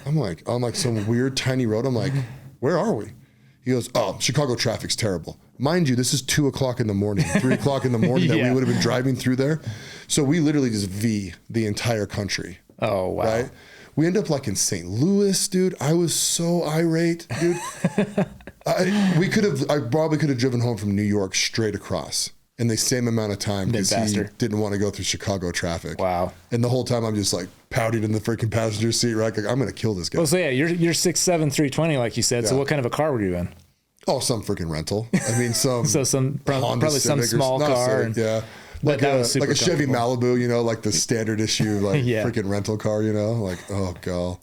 I'm like, on like some weird tiny road. I'm like, where are we? He goes, oh, Chicago traffic's terrible. Mind you, this is 2 o'clock in the morning, 3 o'clock in the morning that we would have been driving through there. So we literally just V the entire country. Oh, wow. Right? We end up like in St. Louis, dude. I was so irate, dude. I probably could have driven home from New York straight across in the same amount of time because he didn't want to go through Chicago traffic. Wow. And the whole time I'm just like pouting in the freaking passenger seat, right? Like, I'm going to kill this guy. Well, so yeah, you're 6'7", 320, like you said. So what kind of a car were you in? Oh, some freaking rental. I mean, some probably some small car. Like a Chevy Malibu, you know, like the standard issue, like freaking rental car, you know, like, oh God.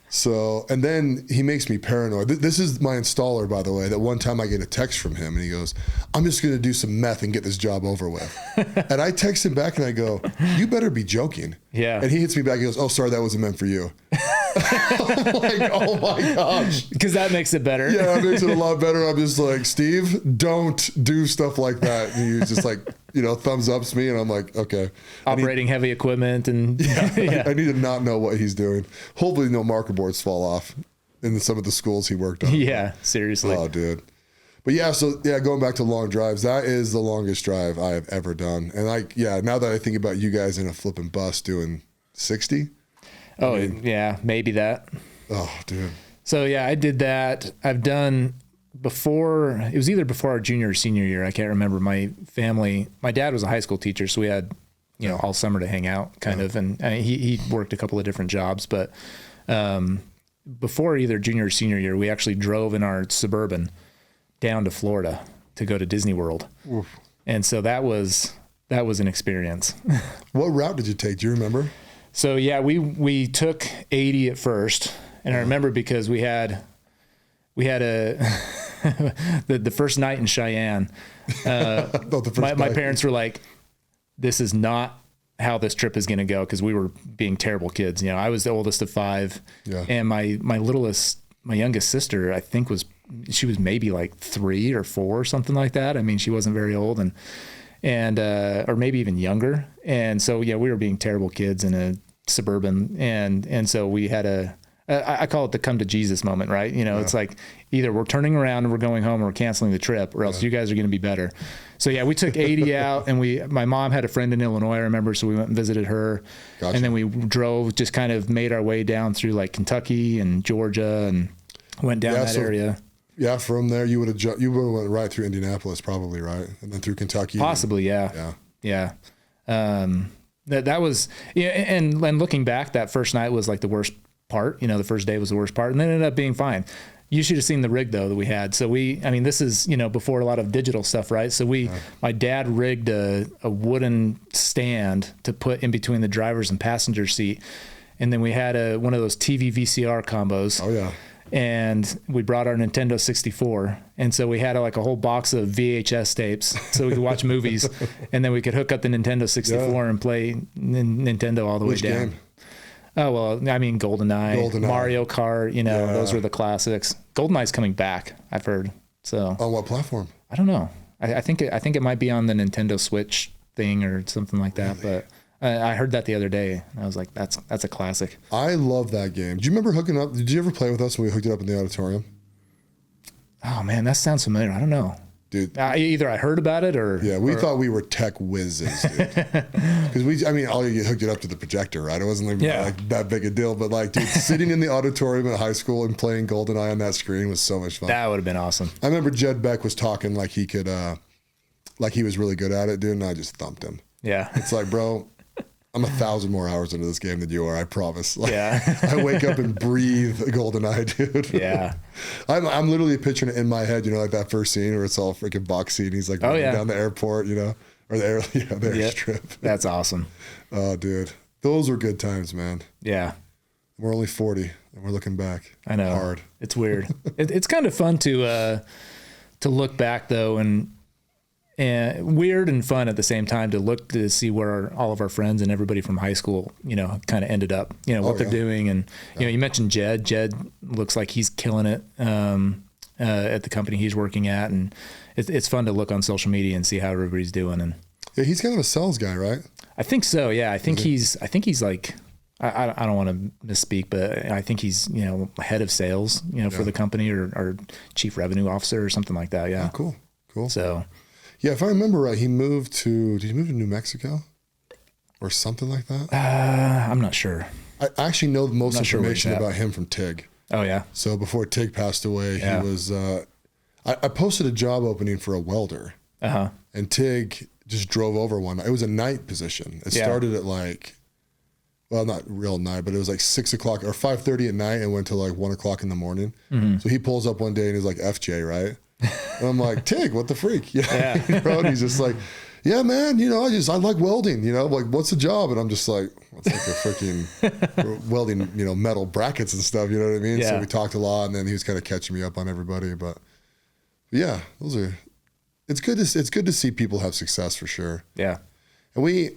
So, and then he makes me paranoid. This is my installer, by the way, that one time I get a text from him and he goes, I'm just going to do some meth and get this job over with. And I text him back and I go, you better be joking. Yeah. And he hits me back. He goes, oh, sorry, that wasn't meant for you. I'm like, oh my gosh. Because that makes it better. Yeah, it makes it a lot better. I'm just like, Steve, don't do stuff like that. And he's just like, you know, thumbs ups me. And I'm like, okay. Operating heavy equipment. And I need to not know what he's doing. Hopefully no marker boards fall off in some of the schools he worked on. Yeah, seriously. Oh, dude. But yeah, so yeah, going back to long drives, that is the longest drive I have ever done. And now that I think about you guys in a flipping bus doing 60. Oh, yeah, maybe that. Oh, dude. So, yeah, I did that. I've done before, it was either before our junior or senior year. I can't remember. My dad was a high school teacher, so we had all summer to hang out kind of. And he worked a couple of different jobs, but before either junior or senior year, we actually drove in our Suburban down to Florida to go to Disney World. Oof. And so that was an experience. What route did you take? Do you remember? So yeah, we took 80 at first, and I remember because we had a the first night in Cheyenne. My parents were like, "This is not how this trip is going to go," because we were being terrible kids. I was the oldest of 5, and my youngest sister, I think she was maybe like 3 or 4 or something like that. I mean, she wasn't very old, and or maybe even younger. And so we were being terrible kids in a Suburban, and so we had I call it the come to Jesus moment, right? It's like either we're turning around and we're going home or we're canceling the trip, or else you guys are going to be better. So we took 80 out, and my mom had a friend in Illinois, I remember, so we went and visited her. Gotcha. And then we drove, just kind of made our way down through like Kentucky and Georgia and went down that area. Yeah, from there you would have went right through Indianapolis, probably, right, and then through Kentucky. Possibly, yeah. That was, and looking back, that first night was like the worst part. The first day was the worst part, and then it ended up being fine. You should have seen the rig though that we had. So this is before a lot of digital stuff, right? So my dad rigged a wooden stand to put in between the driver's and passenger seat, and then we had one of those TV VCR combos. Oh yeah. And we brought our Nintendo 64. And so we had a whole box of VHS tapes so we could watch movies. And then we could hook up the Nintendo 64 and play Nintendo all the way down. Game? Oh, well, I mean, GoldenEye. Mario Kart, those were the classics. GoldenEye's coming back, I've heard. So on what platform? I don't know. I think it might be on the Nintendo Switch thing or something like that. Really? But I heard that the other day. I was like, that's a classic. I love that game. Do you remember hooking up? Did you ever play with us when we hooked it up in the auditorium? Oh man, that sounds familiar. I don't know. Dude. Either I heard about it or... Yeah, we thought we were tech whizzes, dude. Because all you hooked it up to the projector, right? It wasn't like that big a deal. But dude, sitting in the auditorium at high school and playing GoldenEye on that screen was so much fun. That would have been awesome. I remember Jed Beck was talking like he could, like he was really good at it, dude, and I just thumped him. Yeah. It's like, bro... I'm 1,000 more hours into this game than you are, I promise. I wake up and breathe GoldenEye, dude. Yeah. I'm literally picturing it in my head, like that first scene where it's all freaking boxy and he's like down the airport, or the airstrip. That's awesome. Oh, dude. Those were good times, man. Yeah. We're only 40 and we're looking back. I know. Hard. It's weird. It's kind of fun to look back though, and weird and fun at the same time to look to see where all of our friends and everybody from high school, kind of ended up, what they're doing. And, you mentioned Jed. Jed looks like he's killing it at the company he's working at. And it's fun to look on social media and see how everybody's doing. And yeah, he's kind of a sales guy, right? I think so. Yeah. I think he's like, I don't want to misspeak, but I think he's, head of sales, for the company or chief revenue officer or something like that. Yeah. Oh, cool. So. Yeah, if I remember right, did he move to New Mexico or something like that? I'm not sure. I actually know the most information about him from TIG. Oh, yeah. So before TIG passed away, he was, I posted a job opening for a welder. Uh-huh. And TIG just drove over one. It was a night position. It started at not real night, but it was like 6 o'clock or 5:30 at night and went to 1 o'clock in the morning. Mm-hmm. So he pulls up one day and he's like, FJ, right? And I'm like, Tig, what the freak? Yeah. And he's just like, yeah, man, I like welding, what's the job? And I'm just like, it's like a freaking welding, metal brackets and stuff, you know what I mean? Yeah. So we talked a lot, and then he was kind of catching me up on everybody. But yeah, it's good to see people have success for sure. Yeah. And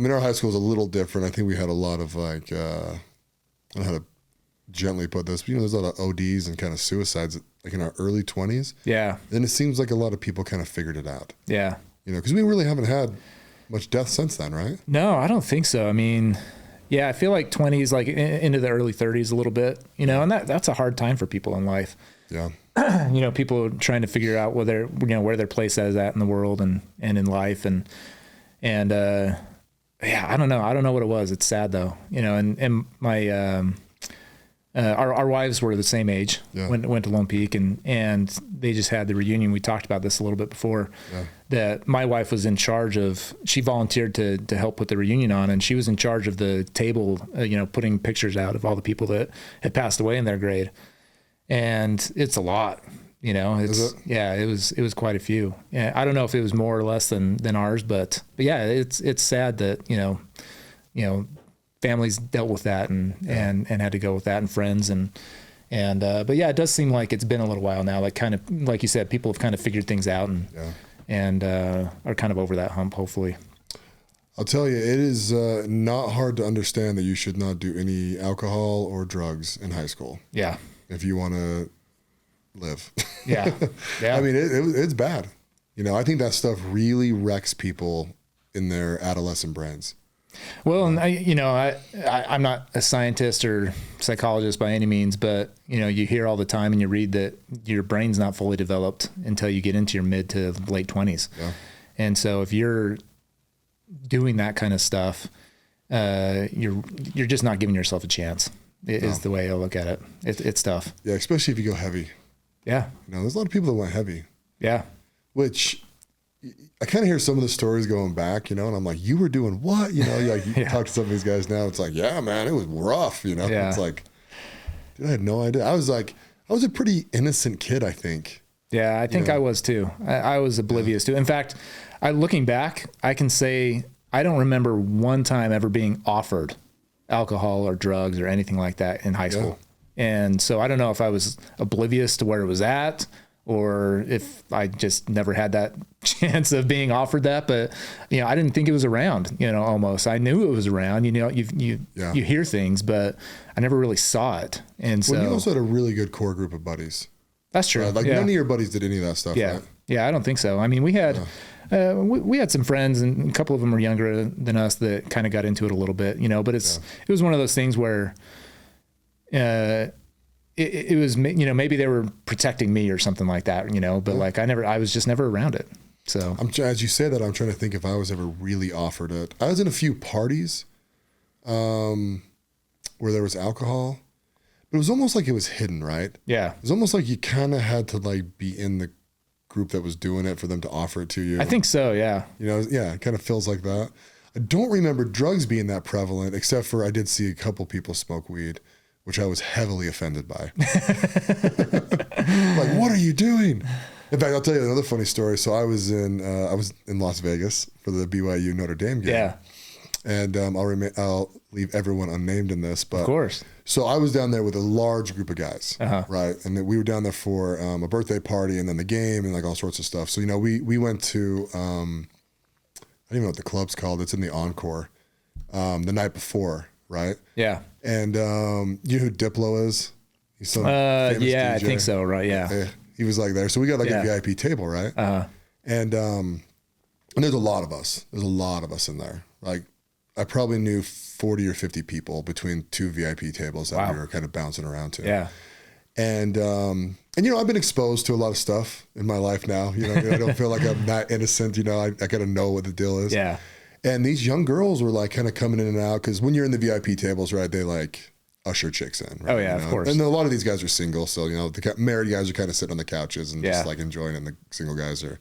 our high school was a little different. I think we had a lot of I don't know how to gently put this, but there's a lot of ODs and kind of suicides in our early 20s. Yeah. And it seems like a lot of people kind of figured it out. Yeah. Because we really haven't had much death since then, right? No, I don't think so. I mean, yeah, I feel like 20s, into the early 30s a little bit, and that's a hard time for people in life. Yeah. People trying to figure out where their place is at in the world and in life. And yeah, I don't know. I don't know what it was. It's sad though, and my, our wives were the same age, Yeah. went to Lone Peak, and they just had the reunion. We talked about this a little bit before, that my wife was in charge of, she volunteered to help put the reunion on, and she was in charge of the table, putting pictures out of all the people that had passed away in their grade. And it's a lot, it was quite a few. Yeah, I don't know if it was more or less than ours, but yeah, it's sad that, families dealt with that and had to go with that, and friends but yeah, it does seem like it's been a little while now. Like, kind of like you said, people have kind of figured things out and are kind of over that hump, hopefully. I'll tell you, it is not hard to understand that you should not do any alcohol or drugs in high school. Yeah. If you want to live. Yeah. I mean, it's bad. I think that stuff really wrecks people in their adolescent brains. Well, and I'm not a scientist or psychologist by any means, but you hear all the time and you read that your brain's not fully developed until you get into your mid to late 20s. Yeah. And so if you're doing that kind of stuff, you're just not giving yourself a chance. Is the way I look at it. It's tough. Yeah, especially if you go heavy. Yeah. There's a lot of people that went heavy. Yeah. Which I kind of hear some of the stories going back, and I'm like, you were doing what? You talk to some of these guys now, it's like, yeah, man, it was rough, Yeah. It's like, dude, I had no idea. I was a pretty innocent kid, I think. Yeah, I think I was too. I was oblivious to it. In fact, looking back, I can say I don't remember one time ever being offered alcohol or drugs or anything like that in high school. And so I don't know if I was oblivious to where it was at, or if I just never had that chance of being offered that. But, I didn't think it was around, almost. I knew it was around, you hear things, but I never really saw it. And so you also had a really good core group of buddies. That's true. None of your buddies did any of that stuff, yeah. right? Yeah, I don't think so. I mean, we had, we had some friends, and a couple of them were younger than us that kind of got into it a little bit, but it was one of those things where, it was, maybe they were protecting me or something like that, but I was just never around it. So as you say that, I'm trying to think if I was ever really offered it. I was in a few parties, where there was alcohol, but it was almost like it was hidden, right? Yeah. It was almost like you kind of had to be in the group that was doing it for them to offer it to you. I think so. Yeah. It kind of feels like that. I don't remember drugs being that prevalent, except for I did see a couple people smoke weed, which I was heavily offended by. Like, what are you doing? In fact, I'll tell you another funny story. So I was in Las Vegas for the BYU Notre Dame game. Yeah. And I'll leave everyone unnamed in this, but of course. So I was down there with a large group of guys, right? And we were down there for a birthday party and then the game and all sorts of stuff. So we went to I don't even know what the club's called. It's in the Encore, the night before, right? Yeah. And you know who Diplo is? He's some famous DJ. I think so, right? Yeah. He was there. So we got a VIP table, right? And there's a lot of us. There's a lot of us in there. I probably knew 40 or 50 people between two VIP tables that we were kind of bouncing around to. Yeah. And I've been exposed to a lot of stuff in my life now. I don't feel like I'm that innocent. I got to know what the deal is. Yeah. And these young girls were kind of coming in and out, because when you're in the VIP tables, right, they usher chicks in. Right? Oh yeah, of course. And a lot of these guys are single, so the married guys are kind of sitting on the couches and just enjoying it, and the single guys are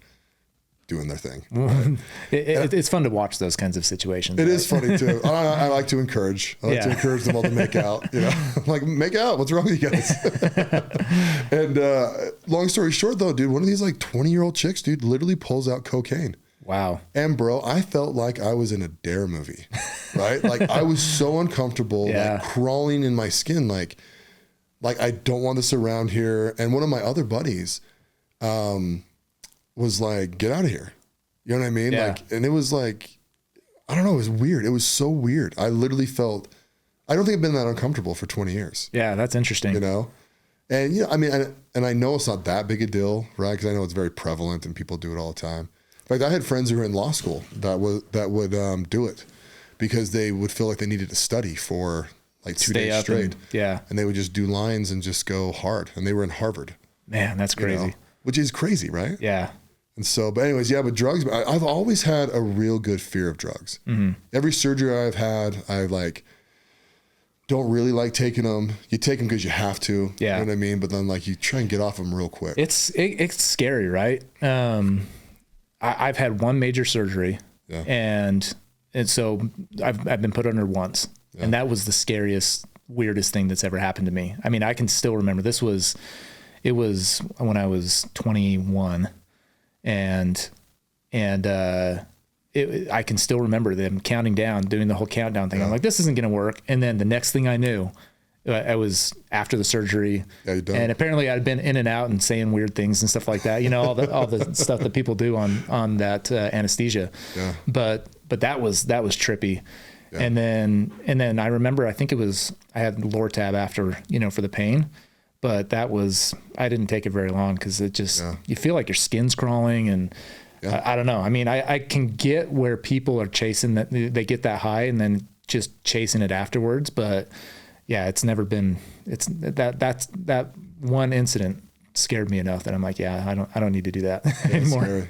doing their thing. Right? It's fun to watch those kinds of situations. It is funny too. I like to encourage. I like to encourage them all to make out. Make out. What's wrong with you guys? And long story short, though, dude, one of these 20-year-old chicks, dude, literally pulls out cocaine. Wow. And bro, I felt like I was in a Dare movie, right? I was so uncomfortable, crawling in my skin, like I don't want this around here. And one of my other buddies, was like, get out of here. You know what I mean? Yeah. And it was I don't know, it was weird. It was so weird. I literally felt, I don't think I've been that uncomfortable for 20 years. Yeah, that's interesting. And I mean, and I know it's not that big a deal, right? Because I know it's very prevalent and people do it all the time. In fact, I had friends who were in law school that would do it because they would feel like they needed to study for 2 days straight. And they would just do lines and just go hard. And they were in Harvard. Man, that's crazy. Which is crazy, right? Yeah. And so, but anyways, but drugs, I've always had a real good fear of drugs. Mm-hmm. Every surgery I've had, don't really like taking them. You take them because you have to. Yeah. You know what I mean? But then like you try and get off them real quick. It's scary, right? I've had one major surgery, and so I've been put under once, and that was the scariest, weirdest thing that's ever happened to me. I mean, I can still remember it was when I was 21, and I can still remember them counting down, doing the whole countdown thing. I'm like, this isn't going to work. And then the next thing I knew, I was after the surgery, and apparently I'd been in and out and saying weird things and stuff like that. You know, all the stuff that people do on that anesthesia. Yeah. But that was trippy. Yeah. And then I remember, I think I had Lortab after, you know, for the pain, but I didn't take it very long because it just, you feel like your skin's crawling and I don't know. I mean, I can get where people are chasing that, they get that high and then just chasing it afterwards. But yeah, it's never been, that one incident scared me enough that I'm like, yeah, I don't need to do that anymore. Scary.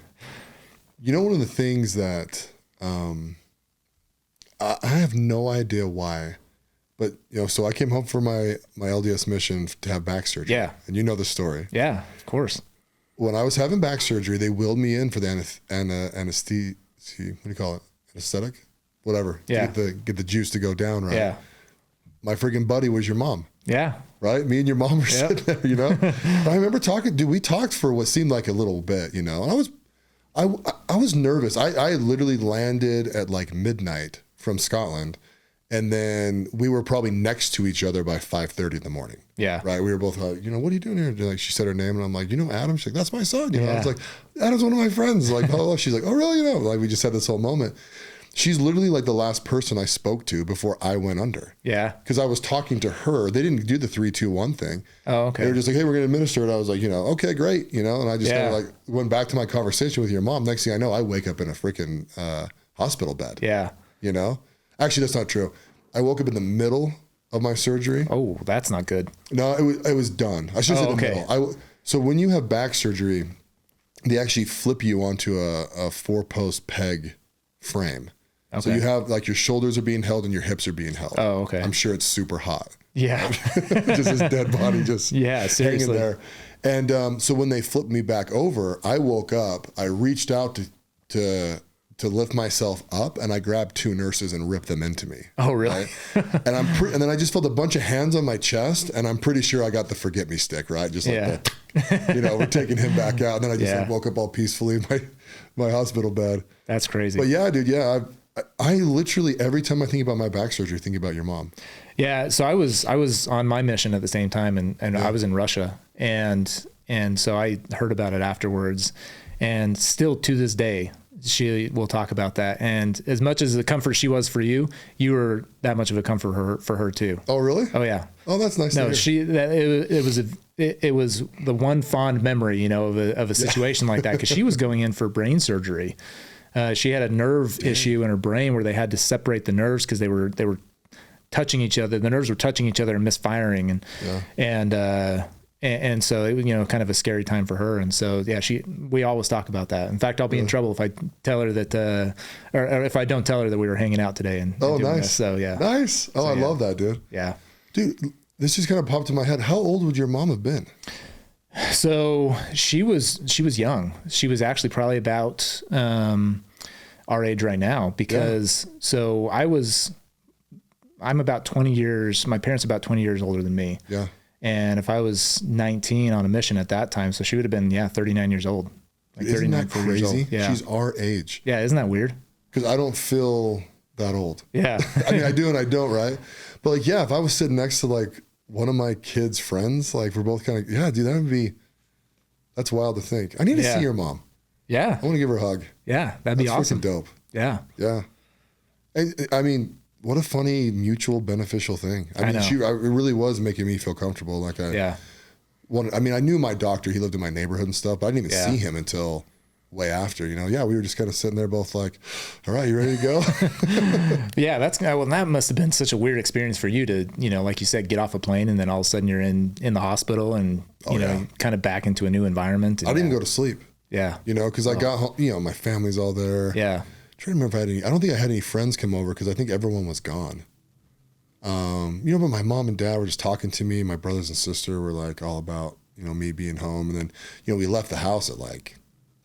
You know, one of the things that, I have no idea why, but you know, so I came home for my LDS mission to have back surgery. Yeah. And you know the story. Yeah, of course. When I was having back surgery, they wheeled me in for the anesthesia. What do you call it? Anesthetic? Whatever. Yeah. To get the juice to go down, right? Yeah. My freaking buddy was your mom. Yeah. Right? Me and your mom were sitting there, you know? I remember we talked for what seemed like a little bit, you know? And I was nervous. I literally landed at like midnight from Scotland. And then we were probably next to each other by 5:30 in the morning. Yeah. Right. We were both like, you know, what are you doing here? And like, she said her name and I'm like, you know, Adam? She's like, that's my son. You know, I was like, Adam's one of my friends. Like, oh, she's like, oh, really? You know, like we just had this whole moment. She's literally like the last person I spoke to before I went under. Yeah. Because I was talking to her. They didn't do the 3, 2, 1 thing. Oh, okay. They were just like, hey, we're going to administer it. I was like, you know, okay, great. You know, and I just kind of like went back to my conversation with your mom. Next thing I know, I wake up in a freaking hospital bed. Yeah. You know, actually, that's not true. I woke up in the middle of my surgery. Oh, that's not good. No, it was done. I should say the middle. So when you have back surgery, they actually flip you onto a 4-post peg frame. Okay. So you have like your shoulders are being held and your hips are being held. Oh, okay. I'm sure it's super hot. Yeah. Just this dead body just hanging there. And so when they flipped me back over, I woke up, I reached out to lift myself up and I grabbed 2 nurses and ripped them into me. Oh, really? Right? And and then I just felt a bunch of hands on my chest and I'm pretty sure I got the forget me stick, right? Just like you know, we're taking him back out. And then I just like, woke up all peacefully in my hospital bed. That's crazy. But yeah, dude, I literally, every time I think about my back surgery, think about your mom. Yeah. So I was on my mission at the same time and I was in Russia and so I heard about it afterwards and still to this day, she will talk about that. And as much as the comfort she was for you, you were that much of a comfort for her too. Oh, really? Oh yeah. Oh, that's nice. No, it was the one fond memory, you know, of a situation like that. Cause she was going in for brain surgery. She had a nerve issue in her brain where they had to separate the nerves because they were touching each other. The nerves were touching each other and misfiring, and so it was, you know, kind of a scary time for her. And so we always talk about that. In fact, I'll be in trouble if I tell her that, or if I don't tell her that we were hanging out today. And doing nice. This. So yeah, nice. Oh, so, I love that, dude. Yeah, dude. This just kind of popped in my head. How old would your mom have been? So she was young. She was actually probably about our age right now because so I'm about 20 years, my parents about 20 years older than me. Yeah. And if I was 19 on a mission at that time, so she would have been, 39 years old. Like isn't that crazy? Yeah. She's our age. Yeah. Isn't that weird? Because I don't feel that old. Yeah. I mean, I do and I don't, right? But like, if I was sitting next to like one of my kids' friends, like we're both kind of, dude, that's wild to think. I need to see your mom. Yeah. I want to give her a hug. Yeah. That'd be awesome. That's freaking dope. Yeah. Yeah. And, I mean, what a funny, mutual, beneficial thing. I mean, it really was making me feel comfortable. Like I knew my doctor, he lived in my neighborhood and stuff, but I didn't even see him until way after, you know. Yeah. We were just kind of sitting there both like, all right, you ready to go? Yeah. That must have been such a weird experience for you to, you know, like you said, get off a plane and then all of a sudden you're in the hospital and, you know, kind of back into a new environment. And, I didn't even go to sleep. Yeah. You know, because I got home, you know, my family's all there. Yeah. I'm trying to remember if I don't think I had any friends come over because I think everyone was gone. But my mom and dad were just talking to me. My brothers and sister were like all about, me being home. And then, we left the house at like,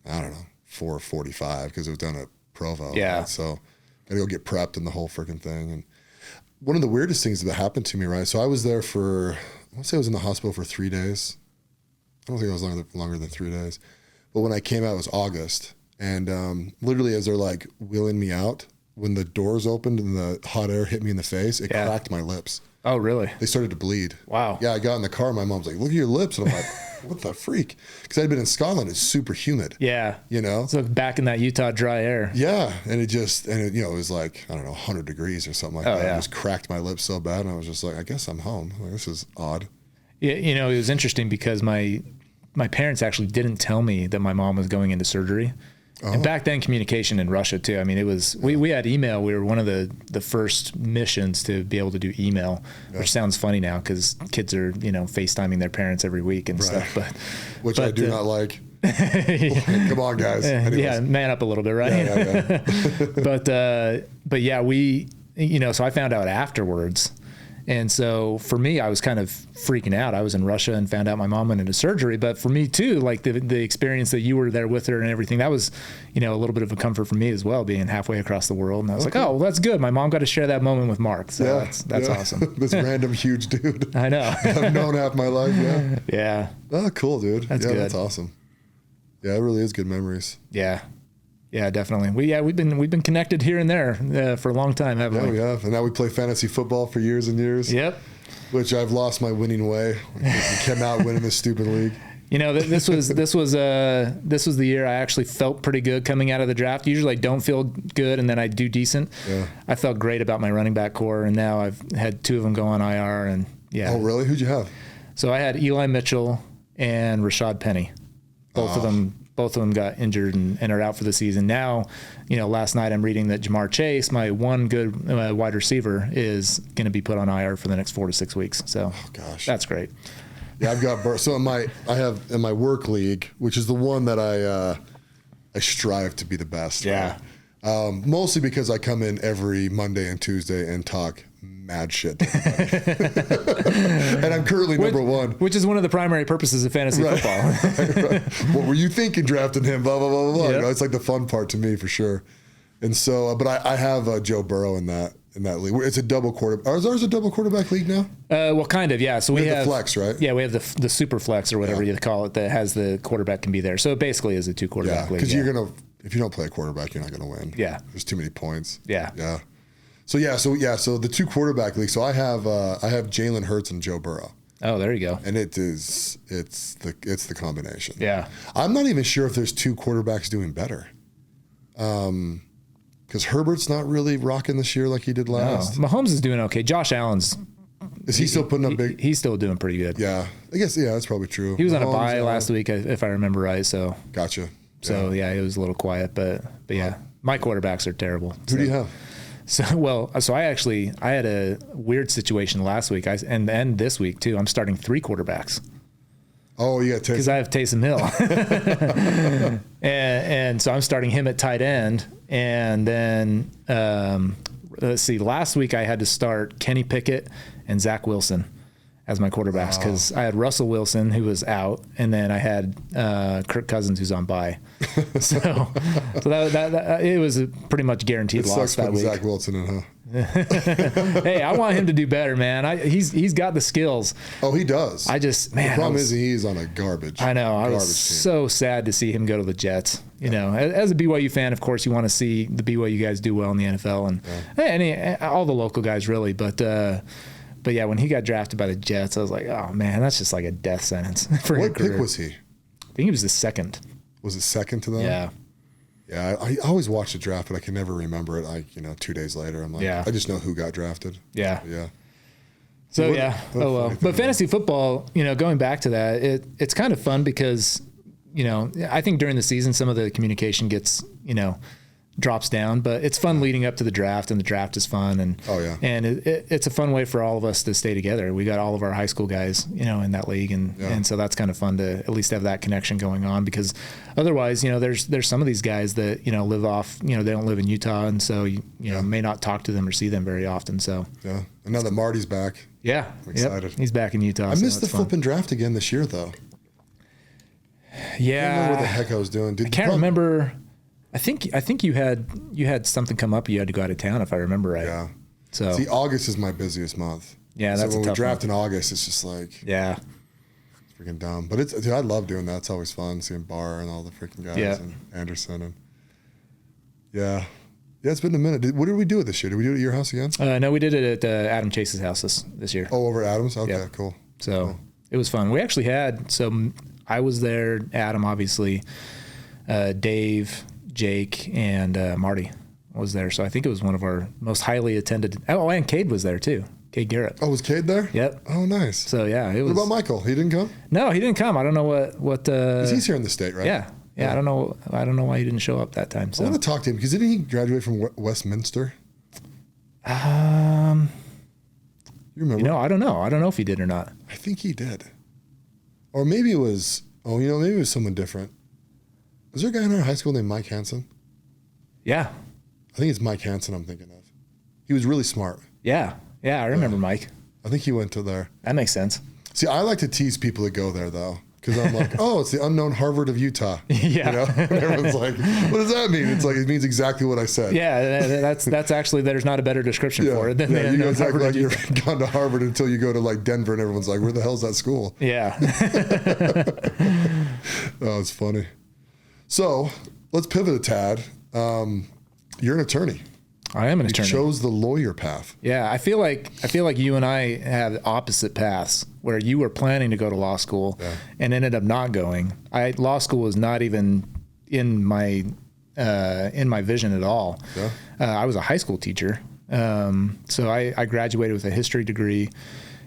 I don't know, 4:45 because it was done at Provo. Yeah. Right? So got to go get prepped and the whole freaking thing. And one of the weirdest things that happened to me, right? So I was there I want to say I was in the hospital for 3 days. I don't think it was longer than 3 days. But when I came out, it was August. And literally as they're like wheeling me out, when the doors opened and the hot air hit me in the face, it cracked my lips. Oh, really? They started to bleed. Wow. Yeah, I got in the car. My mom's like, look at your lips. And I'm like, what the freak? Because I'd been in Scotland. It's super humid. Yeah. So back in that Utah dry air. Yeah. And it was like, I don't know, 100 degrees or something like that. Yeah. It just cracked my lips so bad. And I was just like, I guess I'm home. Like, this is odd. Yeah. It was interesting because my parents actually didn't tell me that my mom was going into surgery. Oh. And back then, communication in Russia too. I mean, it was we had email. We were one of the first missions to be able to do email, which sounds funny now because kids are FaceTiming their parents every week and stuff. But I do not like. Come on, guys. Yeah, man up a little bit, right? Yeah. But yeah, we so I found out afterwards. And so for me, I was kind of freaking out. I was in Russia and found out my mom went into surgery. But for me too, like the experience that you were there with her and everything, that was, a little bit of a comfort for me as well, being halfway across the world. And I was like, oh, well, that's good. My mom got to share that moment with Mark. So that's awesome. This random huge dude. I know. I've known half my life. Yeah. Yeah. Oh, cool, dude. That's good. That's awesome. Yeah, it really is good memories. Yeah. Yeah, definitely. We've been connected here and there for a long time, haven't we? Yeah, we have. And now we play fantasy football for years and years. Yep. Which I've lost my winning way. We cannot win in this stupid league. This was the year I actually felt pretty good coming out of the draft. Usually I don't feel good, and then I do decent. Yeah. I felt great about my running back core, and now I've had 2 of them go on IR, and yeah. Oh, really? Who'd you have? So I had Eli Mitchell and Rashad Penny. Both of them got injured and are out for the season. Now, last night I'm reading that Jamar Chase, my one good wide receiver, is going to be put on IR for the next 4 to 6 weeks. So, gosh, that's great. Yeah, I've got so I have in my work league, which is the one that I strive to be the best. Yeah. Right? Mostly because I come in every Monday and Tuesday and talk mad shit to everybody. And I'm currently number 1. Which is one of the primary purposes of fantasy football. Right. What were you thinking drafting him? Blah, blah, blah, blah. Yep. It's like the fun part to me for sure. And so, but I have Joe Burrow in that league. It's a double quarterback. Is ours a double quarterback league now? Well, kind of, yeah. So we have the flex, right? Yeah, we have the super flex or whatever you call it that has the quarterback can be there. So it basically is a 2 quarterback league. Because if you don't play a quarterback, you're not going to win. Yeah. There's too many points. Yeah. Yeah. So the 2 quarterback league. So I have Jalen Hurts and Joe Burrow. Oh, there you go. And it's the combination. Yeah. I'm not even sure if there's 2 quarterbacks doing better. Because Herbert's not really rocking this year like he did last. No. Mahomes is doing okay. Josh Allen's. Is he still putting up big? He's still doing pretty good. Yeah. I guess, that's probably true. He was on a bye last week, if I remember right. So. Gotcha. So, yeah, it was a little quiet. But yeah, my quarterbacks are terrible. Who do you have? So I had a weird situation last week and this week too. I'm starting 3 quarterbacks. Oh, you got Taysom. Because I have Taysom Hill. and so I'm starting him at tight end. And then, let's see, last week I had to start Kenny Pickett and Zach Wilson as my quarterbacks because I had Russell Wilson who was out, and then I had Kirk Cousins who's on bye. so that it was a pretty much guaranteed loss that week. Zach Wilson in, huh? Hey, I want him to do better, man. He's got the skills. Oh, he does. The problem is he's on a garbage. I know. I was so sad to see him go to the Jets. As a BYU fan, of course, you want to see the BYU guys do well in the NFL and all the local guys really. But yeah, when he got drafted by the Jets, I was like, oh man, that's just like a death sentence for his career. What pick was he? I think he was the 2nd. Was it 2nd to them? Yeah. Yeah, I always watch the draft, but I can never remember it. 2 days later, I'm like, I just know who got drafted. Yeah. Yeah. So but fantasy football, going back to that, it's kind of fun because, I think during the season, some of the communication gets, drops down, but it's fun leading up to the draft, and the draft is fun. And and it's a fun way for all of us to stay together. We got all of our high school guys, in that league, and so that's kind of fun to at least have that connection going on, because otherwise, there's some of these guys that live off, they don't live in Utah, and so you may not talk to them or see them very often. So and now that Marty's back, I'm excited. He's back in Utah. I missed the flipping draft again this year, though. I don't know what the heck I was doing. I can't remember. I think you had something come up. You had to go out of town, if I remember right. Yeah. So see, August is my busiest month. Yeah, that's when a tough we draft month. in August, it's just like it's freaking dumb. But dude, I love doing that. It's always fun seeing Barr and all the freaking guys and Anderson and it's been a minute. What did we do it this year? Did we do it at your house again? No, we did it at Adam Chase's house this year. Oh, over at Adam's? Okay, cool. So it was fun. We actually had I was there. Adam, obviously, Dave, Jake, and Marty was there. So I think it was one of our most highly attended. Oh, and Cade was there too. Cade Garrett. Oh, was Cade there? Yep. Oh, nice. So it was. What about Michael? He didn't come? No, he didn't come. I don't know what. He's here in the state, right? Yeah. I don't know why he didn't show up that time. So I want to talk to him, because didn't he graduate from Westminster? You remember? I don't know. I don't know if he did or not. I think he did. Or maybe it was. Oh, maybe it was someone different. Was there a guy in our high school named Mike Hansen? Yeah. I think it's Mike Hansen I'm thinking of. He was really smart. Yeah. I remember Mike. I think he went to there. That makes sense. See, I like to tease people that go there, though, because I'm like, it's the unknown Harvard of Utah. Yeah. And everyone's like, what does that mean? It's like, it means exactly what I said. Yeah, that's actually, there's not a better description for it than you guys act like you've gone to Harvard until you go to like Denver, and everyone's like, where the hell's that school? Yeah. Oh, it's funny. So let's pivot a tad. You're an attorney. I am an attorney. You chose the lawyer path. Yeah, I feel like you and I have opposite paths, where you were planning to go to law school and ended up not going. Law school was not even in my vision at all. Yeah. I was a high school teacher, so I graduated with a history degree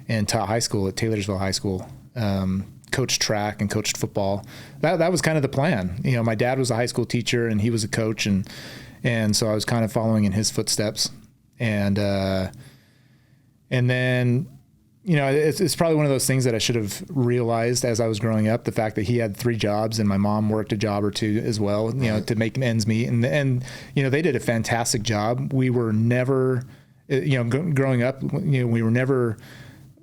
and taught high school at Taylorsville High School. Coached track and coached football. That was kind of the plan. My dad was a high school teacher and he was a coach, and so I was kind of following in his footsteps. And then, it's probably one of those things that I should have realized as I was growing up, the fact that he had 3 jobs and my mom worked a job or 2 as well, to make ends meet. And they did a fantastic job. We were never, growing up, we were never,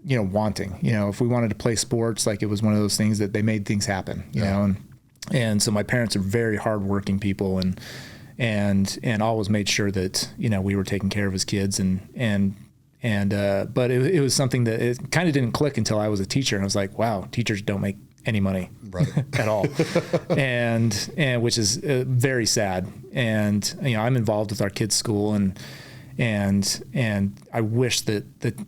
wanting, if we wanted to play sports, like it was one of those things that they made things happen, you know, and so my parents are very hardworking people and always made sure that, we were taking care of his kids but it was something that it kind of didn't click until I was a teacher, and I was like, wow, teachers don't make any money at all. and which is very sad. And, I'm involved with our kids' school, and I wish that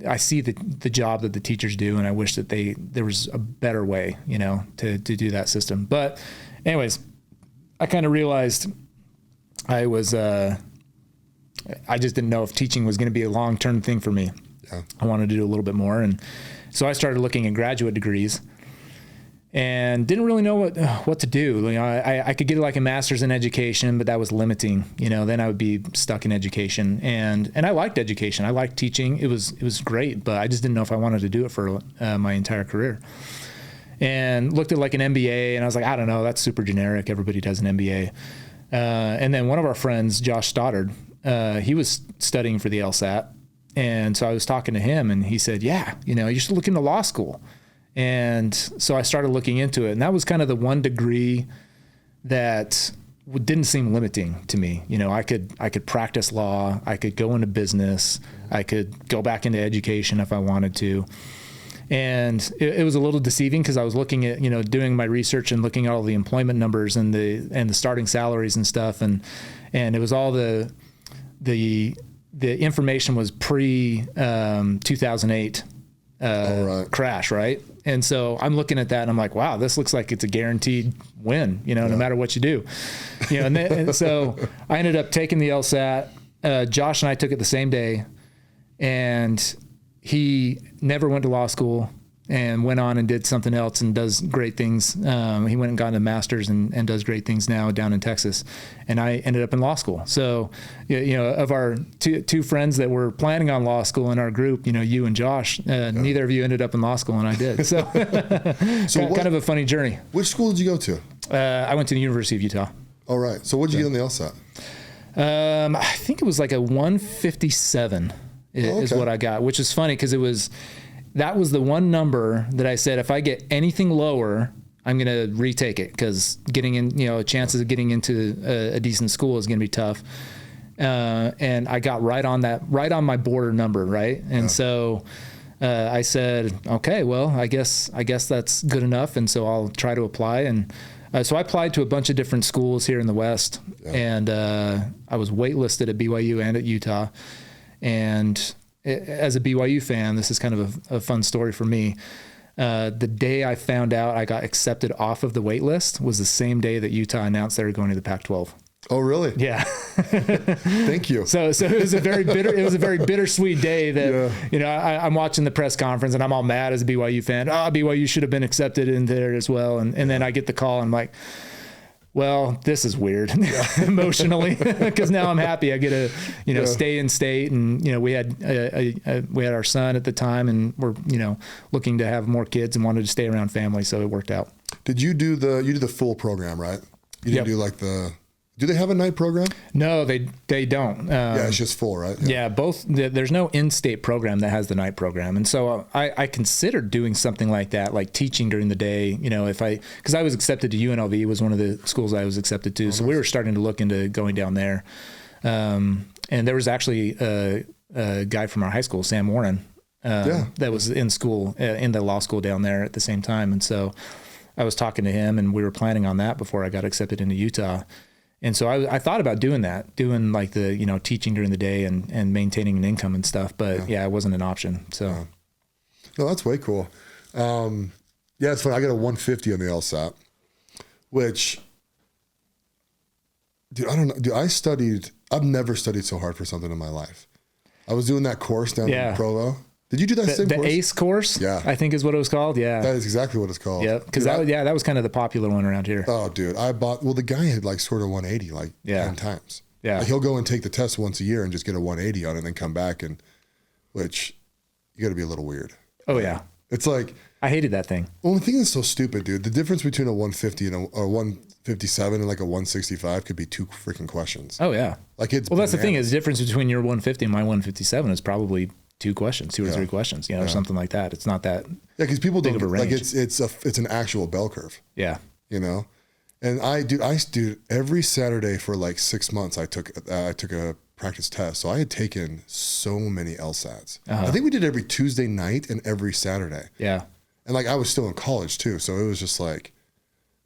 I see the job that the teachers do, and I wish that there was a better way, to do that system. But anyways, I kind of realized I just didn't know if teaching was going to be a long-term thing for me. Yeah. I wanted to do a little bit more. And so I started looking at graduate degrees and didn't really know what to do. I could get like a master's in education, but that was limiting. Then I would be stuck in education. And I liked education. I liked teaching. It was great, but I just didn't know if I wanted to do it for my entire career. And looked at like an MBA, and I was like, I don't know, that's super generic. Everybody does an MBA. And then one of our friends, Josh Stoddard, he was studying for the LSAT. And so I was talking to him, and he said, yeah, you should look into law school. And so I started looking into it, and that was kind of the one degree that didn't seem limiting to me. I could practice law, I could go into business, I could go back into education if I wanted to. And it was a little deceiving, because I was looking at, doing my research and looking at all the employment numbers and the starting salaries and stuff. And it was all the information was pre 2008 crash. Right. And so I'm looking at that and I'm like, wow, this looks like it's a guaranteed win, no matter what you do, and so I ended up taking the LSAT. Josh and I took it the same day, and he never went to law school. and went on and did something else and does great things. He went and got a master's and does great things now down in Texas. And I ended up in law school. So, of our two friends that were planning on law school in our group, you and Josh, neither of you ended up in law school, and I did. So, kind of a funny journey. Which school did you go to? I went to the University of Utah. All right. So what did you get on the LSAT? I think it was like a 157 is what I got, which is funny because that was the one number that I said, if I get anything lower, I'm going to retake it, because getting in, chances of getting into a decent school is going to be tough. And I got right on my border number. Right. And so, I said, okay, well, I guess that's good enough. And so I'll try to apply. And, so I applied to a bunch of different schools here in the West, and, I was waitlisted at BYU and at Utah. And as a BYU fan, this is kind of a fun story for me. The day I found out I got accepted off of the wait list was the same day that Utah announced they were going to the Pac-12. Oh, really? Yeah. Thank you. So it was a very bittersweet day that, I'm watching the press conference and I'm all mad as a BYU fan. BYU should have been accepted in there as well. And then I get the call and I'm like, well, this is weird emotionally, because now I'm happy I get to, stay in state. And, we had our son at the time, and we're, looking to have more kids and wanted to stay around family. So it worked out. Did you do the full program, right? You didn't do do they have a night program? No, they don't. It's just full, right? Yeah, both. There's no in-state program that has the night program. And so I considered doing something like that, like teaching during the day, because I was accepted to UNLV, was one of the schools I was accepted to. So we were starting to look into going down there. And there was actually a guy from our high school, Sam Warren, that was in school, in the law school down there at the same time. And so I was talking to him, and we were planning on that before I got accepted into Utah. And so I thought about doing like the, teaching during the day and maintaining an income and stuff, but it wasn't an option. So. No, that's way cool. It's funny. I got a 150 on the LSAT, which, dude, I don't know. Dude, I've never studied so hard for something in my life. I was doing that course down in Provo. Did you do that same course? The ACE course? Yeah. I think is what it was called. Yeah. That is exactly what it's called. Yeah. Because that was kind of the popular one around here. Oh, dude. The guy had scored a 180 10 times. Yeah. He'll go and take the test once a year and just get a 180 on it and then come back, which you got to be a little weird. Oh, yeah. It's like, I hated that thing. Well, the thing is so stupid, dude. The difference between a 150 and a 157 and like a 165 could be two freaking questions. Oh, yeah. It's well, that's the thing is the difference between your 150 and my 157 is probably two or three questions, or something like that. It's not that. Yeah, because people don't it's an actual bell curve. Yeah. And I every Saturday for like 6 months. I took a practice test, so I had taken so many LSATs. I think we did every Tuesday night and every Saturday. Yeah. And I was still in college too, so it was just like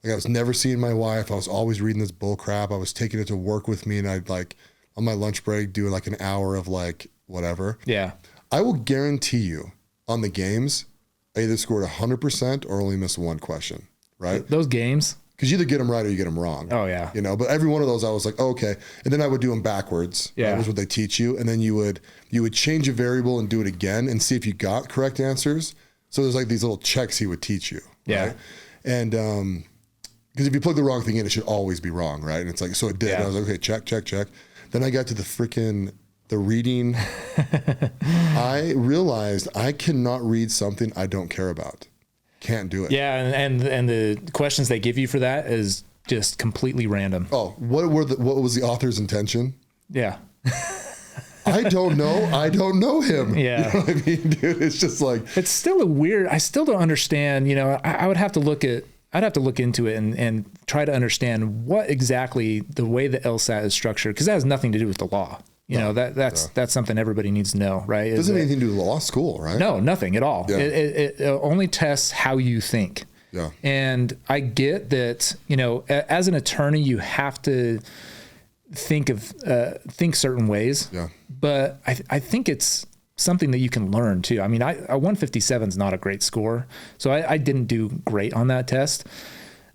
I was never seeing my wife. I was always reading this bull crap. I was taking it to work with me, and I'd on my lunch break do an hour of whatever. Yeah. I will guarantee you on the games, I either scored 100% or only missed one question, right? Those games? Because you either get them right or you get them wrong. Oh, yeah. But every one of those I was like, oh, okay. And then I would do them backwards. Yeah. That was what they teach you. And then you would change a variable and do it again and see if you got correct answers. So there's these little checks he would teach you. Yeah. Right? And because if you plug the wrong thing in, it should always be wrong, right? And it's so it did. Yeah. And I was like, okay, check. Then I got to the reading. I realized I cannot read something I don't care about. Can't do it. Yeah, and the questions they give you for that is just completely random. Oh, what was the author's intention? Yeah. I don't know him. Yeah. You know what I mean, dude? It's just it's still I still don't understand, I would have to I'd have to look into it and try to understand what exactly the way the LSAT is structured, because that has nothing to do with the law. That's something everybody needs to know, right? It doesn't have anything to do with law school, right? No, nothing at all. Yeah. It only tests how you think. Yeah. And I get that, as an attorney, you have to think certain ways. Yeah. But I think it's something that you can learn too. I mean, a 157 is not a great score, so I didn't do great on that test.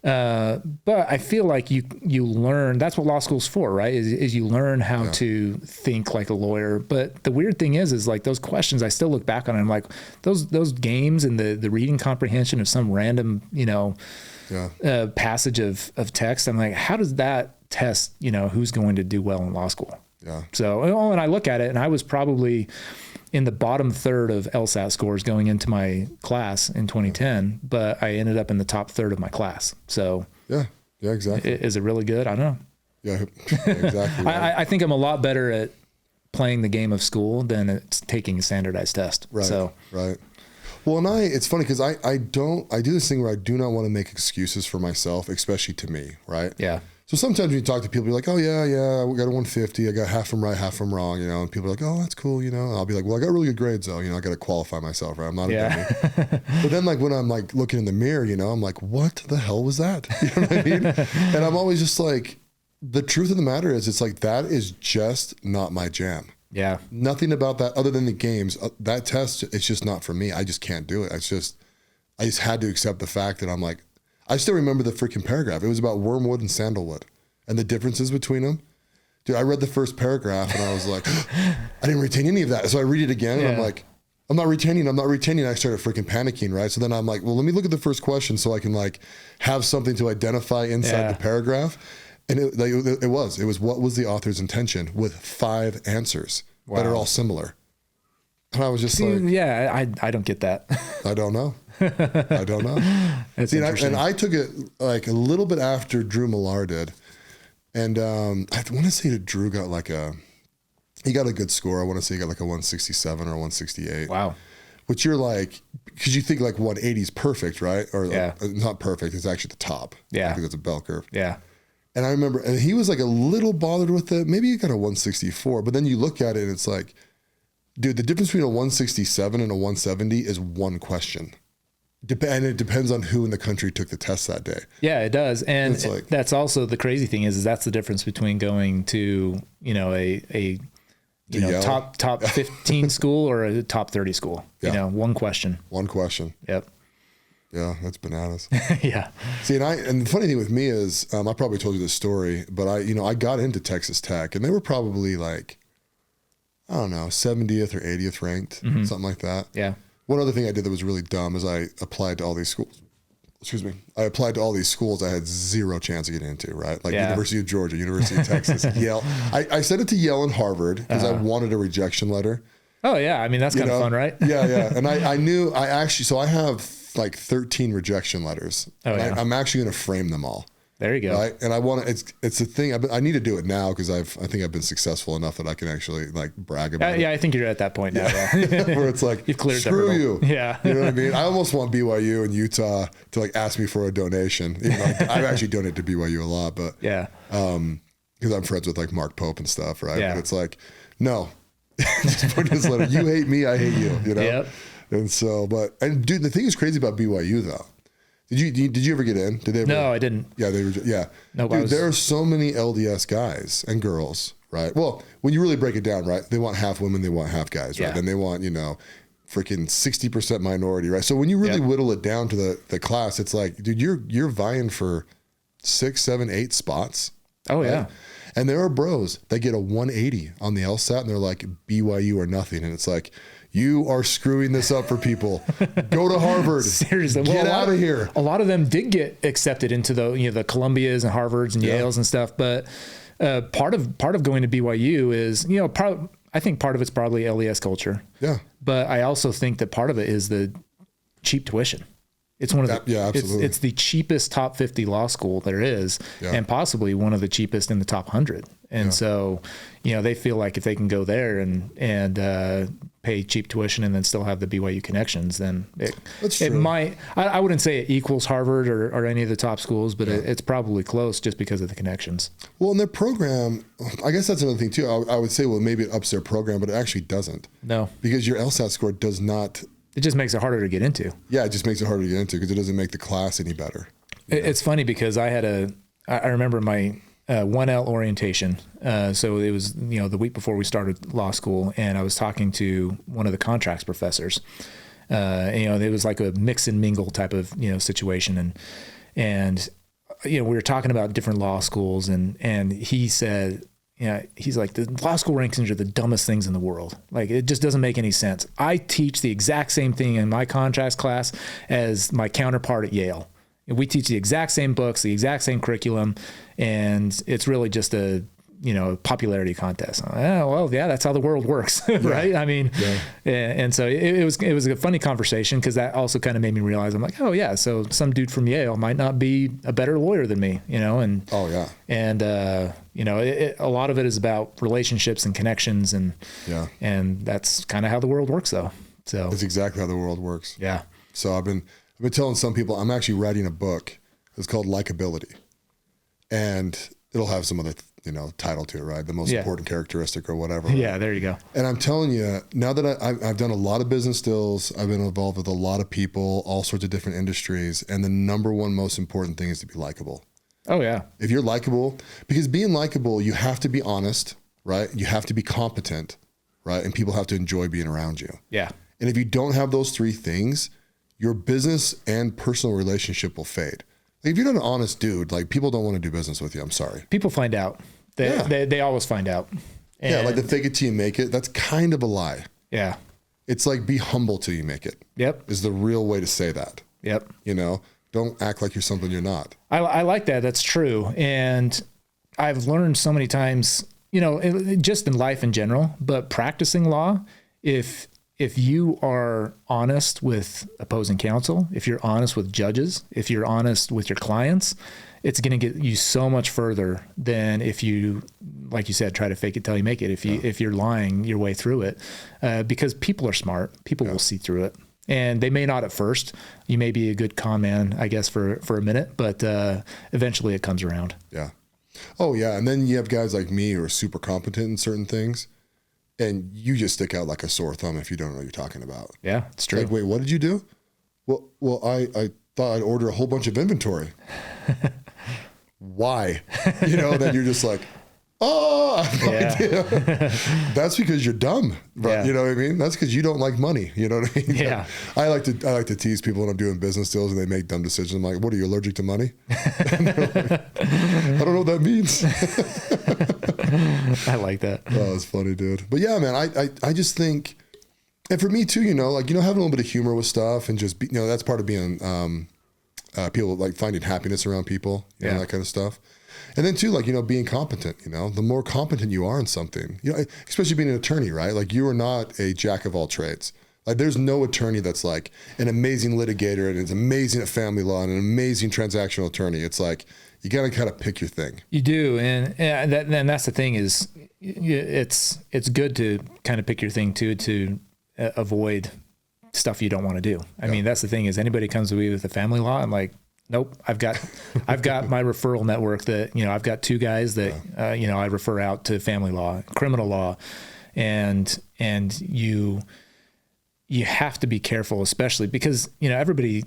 But I feel like you learn, that's what law school's for, right? Is you learn how to think like a lawyer. But the weird thing is like those questions, I still look back on it. I'm like, those games and the reading comprehension of some random, passage of text. I'm like, how does that test, who's going to do well in law school? Yeah. So, and I look at it, and I was probably in the bottom third of LSAT scores going into my class in 2010, but I ended up in the top third of my class. So yeah, exactly. Is it really good? I don't know. Yeah, exactly. Right. I think I'm a lot better at playing the game of school than it's taking a standardized test. Right. So, right. Well, and it's funny because I do this thing where I do not want to make excuses for myself, especially to me. Right. Yeah. So sometimes when you talk to people, you're like, oh yeah, we got a 150. I got half from right, half from wrong, and people are like, oh, that's cool, And I'll be like, well, I got really good grades though, I got to qualify myself, right? I'm not a dummy. But then like when I'm like looking in the mirror, I'm like, what the hell was that? You know what I mean? And I'm always just like, the truth of the matter is, it's like, that is just not my jam. Yeah. Nothing about that other than the games. That test, it's just not for me. I just can't do it. I just had to accept the fact that I'm like, I still remember the freaking paragraph. It was about wormwood and sandalwood and the differences between them. Dude, I read the first paragraph and I was like, I didn't retain any of that. So I read it again and I'm like, I'm not retaining. I started freaking panicking, right? So then I'm like, well, let me look at the first question so I can like have something to identify inside the paragraph. And it was what was the author's intention with 5 answers that are all similar. And I was just I don't get that. I don't know. That's interesting. I took it like a little bit after Drew Millar did. And I want to say that Drew got he got a good score. I want to say he got like a 167 or 168. Wow. Which you're like, because you think like 180 is perfect, right? Or not perfect. It's actually the top. Yeah. I think it's a bell curve. Yeah. And I remember, and he was like a little bothered with it. Maybe he got a 164, but then you look at it and it's like, dude, the difference between a 167 and a 170 is one question. And it depends on who in the country took the test that day. Yeah, it does. And that's also the crazy thing is that's the difference between going to, a top 15 school or a top 30 school. Yeah. One question. One question. Yep. Yeah, that's bananas. Yeah. See, and the funny thing with me is, I probably told you this story, but I got into Texas Tech and they were probably like, I don't know, 70th or 80th ranked, something like that. Yeah. One other thing I did that was really dumb is I applied to all these schools. Excuse me. I applied to all these schools I had zero chance of getting into, right? Like University of Georgia, University of Texas, Yale. I sent it to Yale and Harvard because I wanted a rejection letter. Oh yeah. I mean, that's kind of fun, right? Yeah. And so I have like 13 rejection letters. Oh, yeah. I'm actually going to frame them all. There you go. Right. And I want to, it's a thing. I need to do it now because I think I've been successful enough that I can actually like brag about it. Yeah. I think you're at that point now. Yeah. Where it's like, you've cleared screw you. Yeah. You know what I mean? I almost want BYU and Utah to like ask me for a donation. Even though I've actually donated to BYU a lot, but because I'm friends with like Mark Pope and stuff. Right. Yeah. But it's like, no, just put this letter. You hate me. I hate you, Yep. And so, and dude, the thing is crazy about BYU though. Did you ever get in? Did they ever? No, I didn't. Yeah, they were. Yeah. No, dude, there are so many LDS guys and girls, right? Well, when you really break it down, right? They want half women, they want half guys, right? Yeah. And they want, freaking 60% minority, right? So when you really whittle it down to the class, it's like, dude, you're vying for 6, 7, 8 spots. Oh right? yeah. And there are bros that get a 180 on the LSAT and they're like BYU or nothing. And it's like, you are screwing this up for people. Go to Harvard. Seriously. Get out of here. A lot of them did get accepted into the Columbias and Harvards and Yales and stuff. But part of going to BYU is, I think part of it's probably LDS culture. Yeah. But I also think that part of it is the cheap tuition. It's one of the, absolutely. It's the cheapest top 50 law school there is, and possibly one of the cheapest in the top 100. And so, they feel like if they can go there and pay cheap tuition and then still have the BYU connections, then it might, I wouldn't say it equals Harvard or any of the top schools, but it's probably close just because of the connections. Well, in their program, I guess that's another thing too. I would say, well, maybe it ups their program, but it actually doesn't. No. Because your LSAT score does not. It just makes it harder to get into. Yeah, it just makes it harder to get into because it doesn't make the class any better. It's funny because I remember my 1L orientation. So it was, the week before we started law school, and I was talking to one of the contracts professors. It was like a mix and mingle type of, situation. And we were talking about different law schools, and he said, he's like, the law school rankings are the dumbest things in the world. Like, it just doesn't make any sense. I teach the exact same thing in my contracts class as my counterpart at Yale. We teach the exact same books, the exact same curriculum, and it's really just a popularity contest. Well, yeah, that's how the world works, right? Yeah. I mean, and so it was a funny conversation, because that also kind of made me realize, I'm like, oh yeah, so some dude from Yale might not be a better lawyer than me, and oh yeah, and a lot of it is about relationships and connections, and that's kind of how the world works, though. So it's exactly how the world works. Yeah. So I've been telling some people I'm actually writing a book. It's called Likability, and it'll have some other title to it, right? The most important characteristic or whatever. Right? Yeah, there you go. And I'm telling you, now that I've done a lot of business deals, I've been involved with a lot of people, all sorts of different industries, and the number one most important thing is to be likable. Oh yeah. If you're likable, because being likable, you have to be honest, right? You have to be competent, right? And people have to enjoy being around you. Yeah. And if you don't have those three things, your business and personal relationship will fade. Like, if you're not an honest dude, like, people don't want to do business with you. I'm sorry. People find out. They always find out. And like the fake it till you make it. That's kind of a lie. Yeah. It's like, be humble till you make it. Yep. Is the real way to say that. Yep. Don't act like you're something you're not. I like that. That's true. And I've learned so many times, just in life in general, but practicing law, if you are honest with opposing counsel, if you're honest with judges, if you're honest with your clients, it's going to get you so much further than if you, like you said, try to fake it till you make it. If you're lying your way through it, because people are smart, people will see through it, and they may not at first. You may be a good con man, I guess, for a minute, but eventually it comes around. Yeah. Oh yeah. And then you have guys like me who are super competent in certain things, and you just stick out like a sore thumb if you don't know what you're talking about. Yeah, it's true. Like, wait, what did you do? Well, I thought I'd order a whole bunch of inventory. Why? Then you're just like, oh, I have no idea. That's because you're dumb. But you know what I mean? That's because you don't like money. You know what I mean? Yeah. I like to tease people when I'm doing business deals and they make dumb decisions. I'm like, what, are you allergic to money? And they're like, I don't know what that means. I like that. Oh, it's funny, dude. But yeah, man, I just think, and for me too, having a little bit of humor with stuff, and just that's part of being people, like finding happiness around people, that kind of stuff. And then too, like, being competent, the more competent you are in something, especially being an attorney, right? Like, you are not a jack of all trades. Like, there's no attorney that's like an amazing litigator and is amazing at family law and an amazing transactional attorney. It's like, you got to kind of pick your thing. You do. And that's the thing is, it's good to kind of pick your thing too, to avoid stuff you don't want to do. I mean, that's the thing is, anybody comes to me with a family law, I'm like, nope, I've got my referral network that, I've got two guys that, I refer out to family law, criminal law, and you have to be careful, especially because, everybody,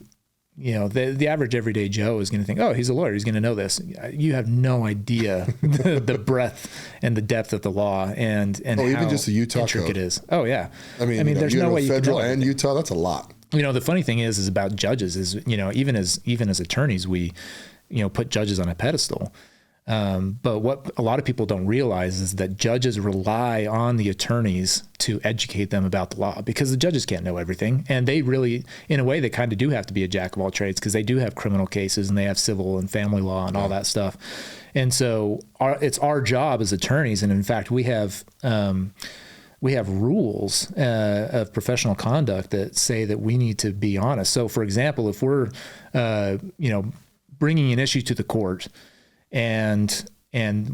the average everyday Joe is going to think, oh, he's a lawyer, he's going to know this. You have no idea the breadth and the depth of the law and how even just the Utah intricate code. It is. Oh yeah. I mean, there's no way you federal can know and Utah. That's a lot. The funny thing is about judges is, even as attorneys, we, put judges on a pedestal. But what a lot of people don't realize is that judges rely on the attorneys to educate them about the law, because the judges can't know everything. And they really, in a way, they kind of do have to be a jack of all trades, because they do have criminal cases and they have civil and family law and all that stuff. And so it's our job as attorneys. And in fact, we have rules of professional conduct that say that we need to be honest. So for example, if we're, bringing an issue to the court, and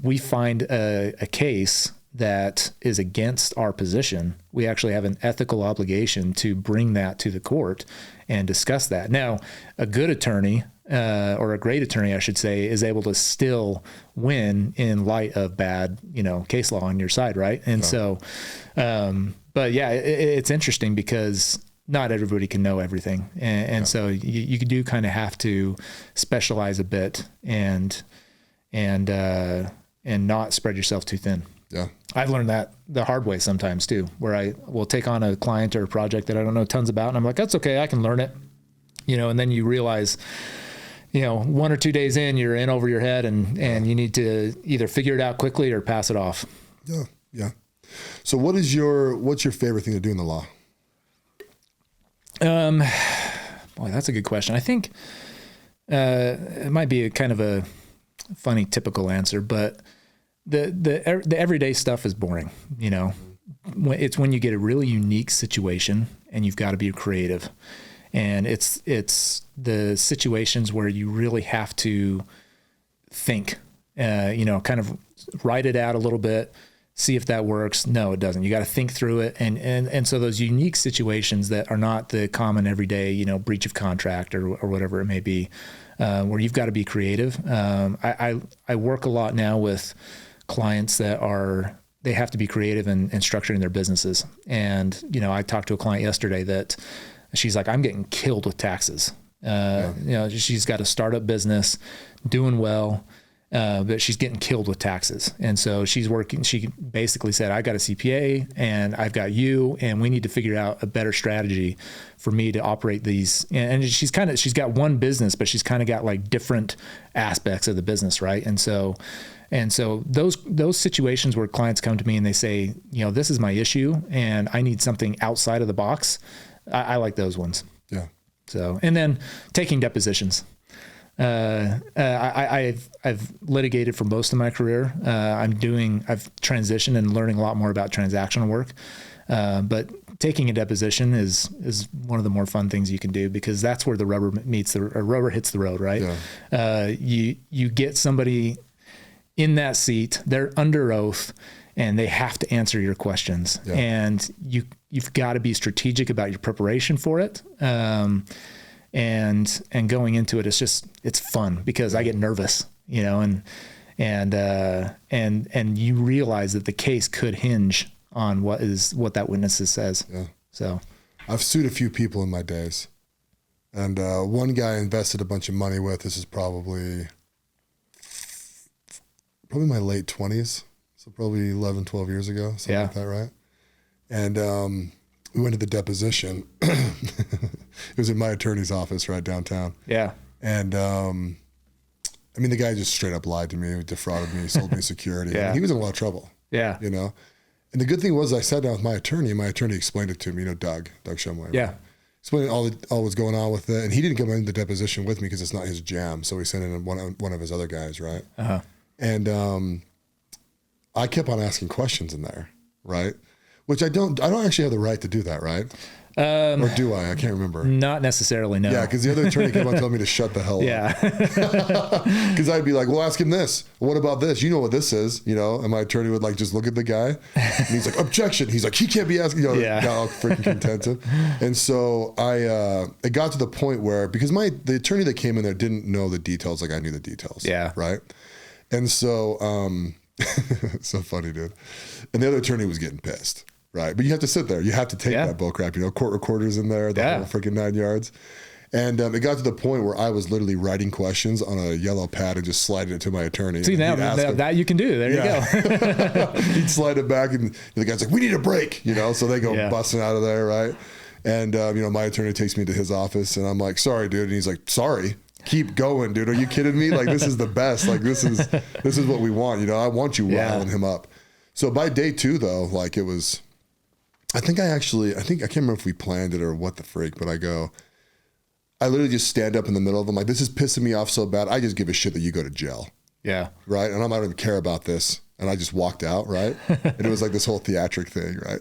we find a case that is against our position, we actually have an ethical obligation to bring that to the court and discuss that. Now, a good attorney, or a great attorney, I should say, is able to still win in light of bad, case law on your side, right? And so, but yeah, it's interesting because not everybody can know everything, and so you do kind of have to specialize a bit and not spread yourself too thin. Yeah. I've learned that the hard way sometimes too, where I will take on a client or a project that I don't know tons about, and I'm like, that's okay, I can learn it. And then you realize, 1 or 2 days in, you're in over your head and you need to either figure it out quickly or pass it off. Yeah. Yeah. So what's your favorite thing to do in the law? Boy, that's a good question. I think, it might be a kind of a funny, typical answer, but the everyday stuff is boring. It's when you get a really unique situation and you've got to be creative, and it's the situations where you really have to think, kind of write it out a little bit, see if that works. No, it doesn't. You got to think through it. And so those unique situations that are not the common everyday, breach of contract or whatever it may be, where you've got to be creative. I work a lot now with clients that they have to be creative in structuring their businesses. And, I talked to a client yesterday that she's like, I'm getting killed with taxes. She's got a startup business doing well, but she's getting killed with taxes. And so she basically said, I got a CPA and I've got you, and we need to figure out a better strategy for me to operate these. And she's got one business, but she's kind of got like different aspects of the business. Right. And so those situations where clients come to me and they say, this is my issue and I need something outside of the box. I like those ones. Yeah. So, and then taking depositions. I've litigated for most of my career. I've transitioned and learning a lot more about transactional work. But taking a deposition is one of the more fun things you can do, because that's where the rubber hits the road, right? Yeah. You get somebody in that seat, they're under oath, and they have to answer your questions. Yeah. And you've got to be strategic about your preparation for it. And going into it, it's fun because I get nervous, and you realize that the case could hinge on what that witness says. Yeah. So I've sued a few people in my days, and one guy I invested a bunch of money with. This is probably my late 20s. So probably 11, 12 years ago, something like that. Right. And, we went to the deposition. It was in my attorney's office right downtown. Yeah. And, the guy just straight up lied to me. He defrauded me. He sold me security. Yeah. And he was in a lot of trouble. Yeah. And the good thing was I sat down with my attorney, and my attorney explained it to me, Doug Shumway. Yeah. Explained all what's going on with it. And he didn't come into the deposition with me because it's not his jam. So he sent in one of his other guys, right? Uh-huh. And I kept on asking questions in there, right? Which I don't actually have the right to do that, right? Or do I? I can't remember. Not necessarily, no. Yeah, because the other attorney came on telling me to shut the hell up. Yeah. Because I'd be like, well, ask him this. What about this? You know what this is, And my attorney would just look at the guy, and he's like, objection. He's like, he can't be asking, got all freaking contented. And so it got to the point where, because the attorney that came in there didn't know the details like I knew the details. Yeah. Right? And so, so funny, dude. And the other attorney was getting pissed. Right. But you have to sit there. You have to take that bull crap, court recorders in there, the whole freaking 9 yards. And it got to the point where I was literally writing questions on a yellow pad and just sliding it to my attorney. See, now that you can do. There you go. He'd slide it back, and the guy's like, we need a break, so they go busting out of there. Right. And, my attorney takes me to his office, and I'm like, sorry, dude. And he's like, sorry. Keep going, dude. Are you kidding me? This is the best. This is what we want. I want you riling him up. So by day 2, though, it was, I can't remember if we planned it or what the freak, but I literally just stand up in the middle of them. This is pissing me off so bad. I just give a shit that you go to jail. Yeah. Right. And I don't even care about this. And I just walked out. Right. And it was this whole theatric thing. Right.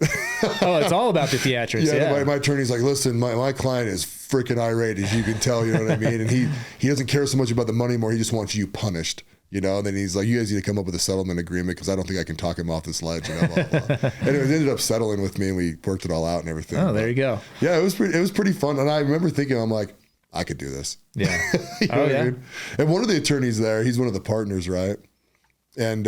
Oh, it's all about the theatrics. Yeah. My attorney's like, listen, my client is freaking irate, as you can tell, you know what I mean? And he doesn't care so much about the money anymore. He just wants you punished. And then he's like, you guys need to come up with a settlement agreement because I don't think I can talk him off this ledge. Blah, blah, blah. And it ended up settling with me, and we worked it all out and everything. Oh, there you go. Yeah, it was pretty fun. And I remember thinking, I'm like, I could do this. Yeah. What I mean? And one of the attorneys there, he's one of the partners, right? And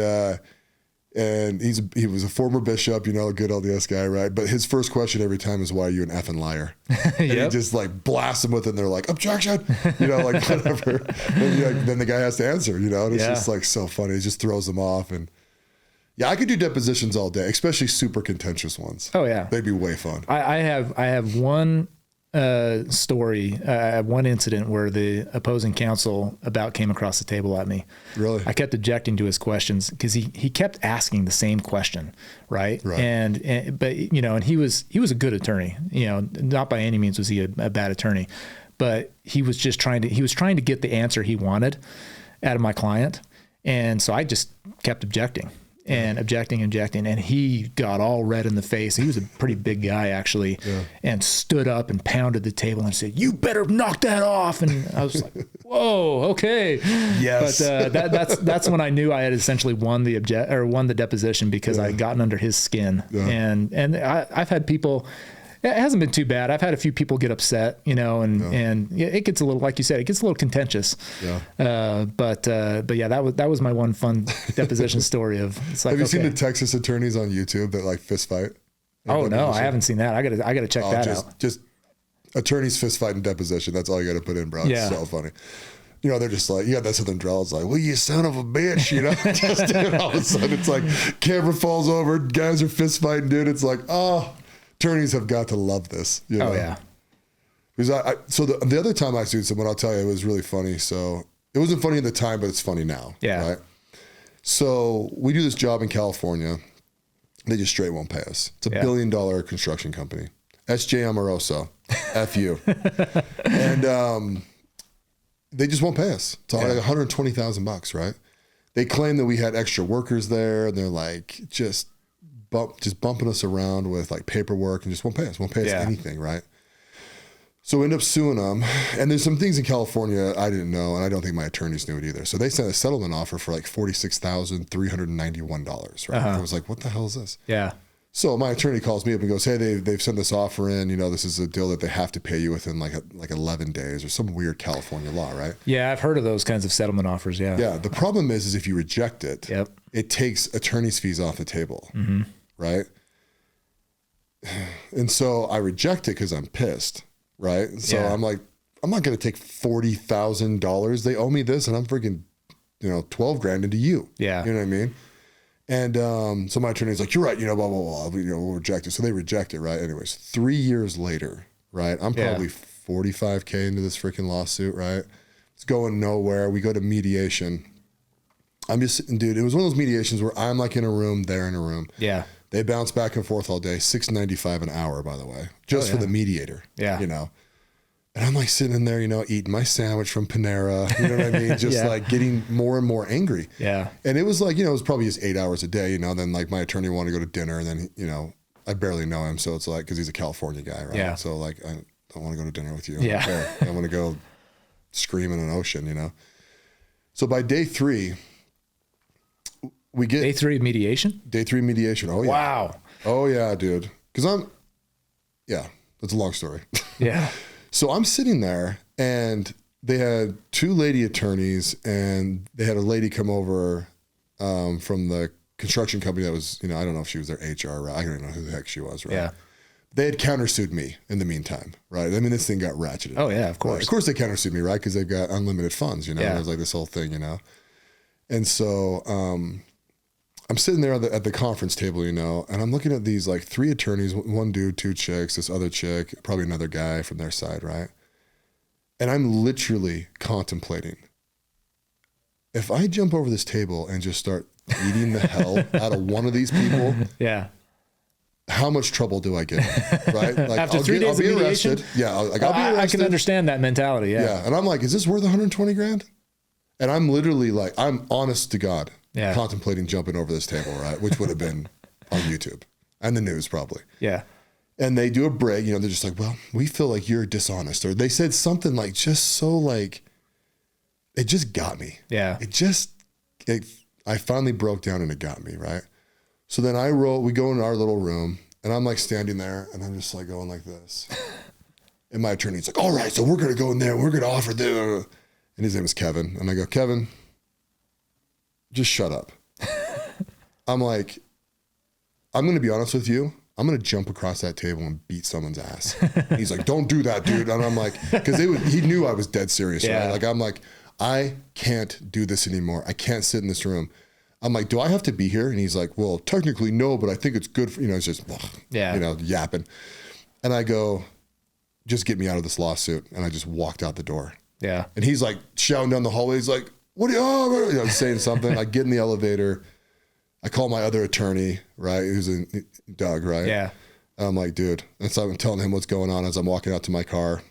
he was a former bishop, a good LDS guy, right? But his first question every time is, why are you an effing liar? And he just blasts them with it, and they're like, objection, whatever. And then the guy has to answer, and it's just so funny. It just throws them off. And yeah, I could do depositions all day, especially super contentious ones. Oh yeah. They'd be way fun. I have one story, one incident where the opposing counsel about came across the table at me. Really? I kept objecting to his questions because he kept asking the same question, right? But and he was a good attorney. Not by any means was he a bad attorney, but he was just trying to get the answer he wanted out of my client, and so I just kept objecting. And objecting, and he got all red in the face. He was a pretty big guy, actually, and stood up and pounded the table and said, "You better knock that off." And I was like, "Whoa, okay." Yes. But that's when I knew I had essentially won the deposition because I had gotten under his skin. Yeah. And I've had people. It hasn't been too bad. I've had a few people get upset, and it gets a little, like you said, it gets a little contentious. Yeah. But yeah, that was my one fun deposition story of. It's like, have you seen the Texas attorneys on YouTube that like fist fight? Oh no, I haven't seen that. I gotta check that out. Just attorneys fist fight and deposition. That's all you got to put in, bro. It's so funny. They're just like, you got that Southern drawl. It's like, well, you son of a bitch, just dude, all of a sudden it's like camera falls over, guys are fist fighting, dude. It's like, oh. Attorneys have got to love this. Oh yeah. Because so the other time I sued someone, I'll tell you, it was really funny. So it wasn't funny at the time, but it's funny now. Yeah. Right. So we do this job in California. They just straight won't pay us. It's a $1 billion construction company. SJ Amoroso, F you. And they just won't pay us. It's like $120,000, right? They claim that we had extra workers there, and they're like just bumping us around with like paperwork and just won't pay us anything, right? So we end up suing them. And there's some things in California I didn't know, and I don't think my attorneys knew it either. So they sent a settlement offer for like $46,391, right? I was like, what the hell is this? Yeah. So my attorney calls me up and goes, hey, they've sent this offer in. This is a deal that they have to pay you within like 11 days or some weird California law, right? Yeah, I've heard of those kinds of settlement offers, yeah. Yeah, the problem is if you reject it, it takes attorney's fees off the table. Mm-hmm. Right. And so I reject it because I'm pissed. Right. So I'm like, I'm not going to take $40,000. They owe me this and I'm freaking, $12,000 into you. Yeah. You know what I mean? And so my attorney's like, you're right. Blah, blah, blah. We'll reject it. So they reject it. Right. Anyways, 3 years later. Right. I'm probably $45,000 into this freaking lawsuit. Right. It's going nowhere. We go to mediation. I'm just, dude, it was one of those mediations where I'm like in a room, they're in a room. Yeah. They bounce back and forth all day, $6.95 an hour, by the way, just for the mediator. Yeah. And I'm like sitting in there, eating my sandwich from Panera, you know what I mean? Just like getting more and more angry. Yeah. And it was like, it was probably just 8 hours a day, then like my attorney wanted to go to dinner and then, I barely know him. So it's like, cause he's a California guy, right? Yeah. So like, I don't want to go to dinner with you. I want to go scream in an ocean, So by day 3, we get day 3 mediation. Oh yeah. Wow. Oh yeah, dude. Because that's a long story. Yeah. So I'm sitting there, and they had 2 lady attorneys, and they had a lady come over from the construction company that was, I don't know if she was their HR. Right? I don't even know who the heck she was. Right. Yeah. They had countersued me in the meantime, right? I mean, this thing got ratcheted. Oh yeah, of course. Right? Of course they countersued me, right? Because they've got unlimited funds, Yeah. It was like this whole thing, And so I'm sitting there at the conference table, and I'm looking at these like 3 attorneys, 1 dude, 2 chicks, this other chick, probably another guy from their side, right? And I'm literally contemplating, if I jump over this table and just start beating the hell out of one of these people, how much trouble do I get in, right? Like after 3 days of mediation? Arrested. Yeah, I'll be arrested. I can understand that mentality. Yeah. And I'm like, is this worth $120,000? And I'm literally like, I'm honest to God. Yeah. Contemplating jumping over this table, right? Which would have been on YouTube and the news probably. Yeah. And they do a break, they're just like, well, we feel like you're dishonest. Or they said something like, just so like, it just got me. Yeah. I finally broke down and it got me, right? So then we go in our little room and I'm like standing there and I'm just like going like this. And my attorney's like, all right, so we're going to go in there and we're going to offer them. And his name is Kevin. And I go, Kevin, just shut up. I'm like, I'm going to be honest with you. I'm going to jump across that table and beat someone's ass. And he's like, don't do that, dude. And I'm like, because he knew I was dead serious, right? Like, I'm like, I can't do this anymore. I can't sit in this room. I'm like, do I have to be here? And he's like, well, technically no, but I think it's good for, it's just, yapping. And I go, just get me out of this lawsuit. And I just walked out the door. Yeah. And he's like shouting down the hallway. He's like, what are you, saying something. I get in the elevator. I call my other attorney, right? Who's Doug, right? Yeah. And I'm like, dude. And so I'm telling him what's going on as I'm walking out to my car.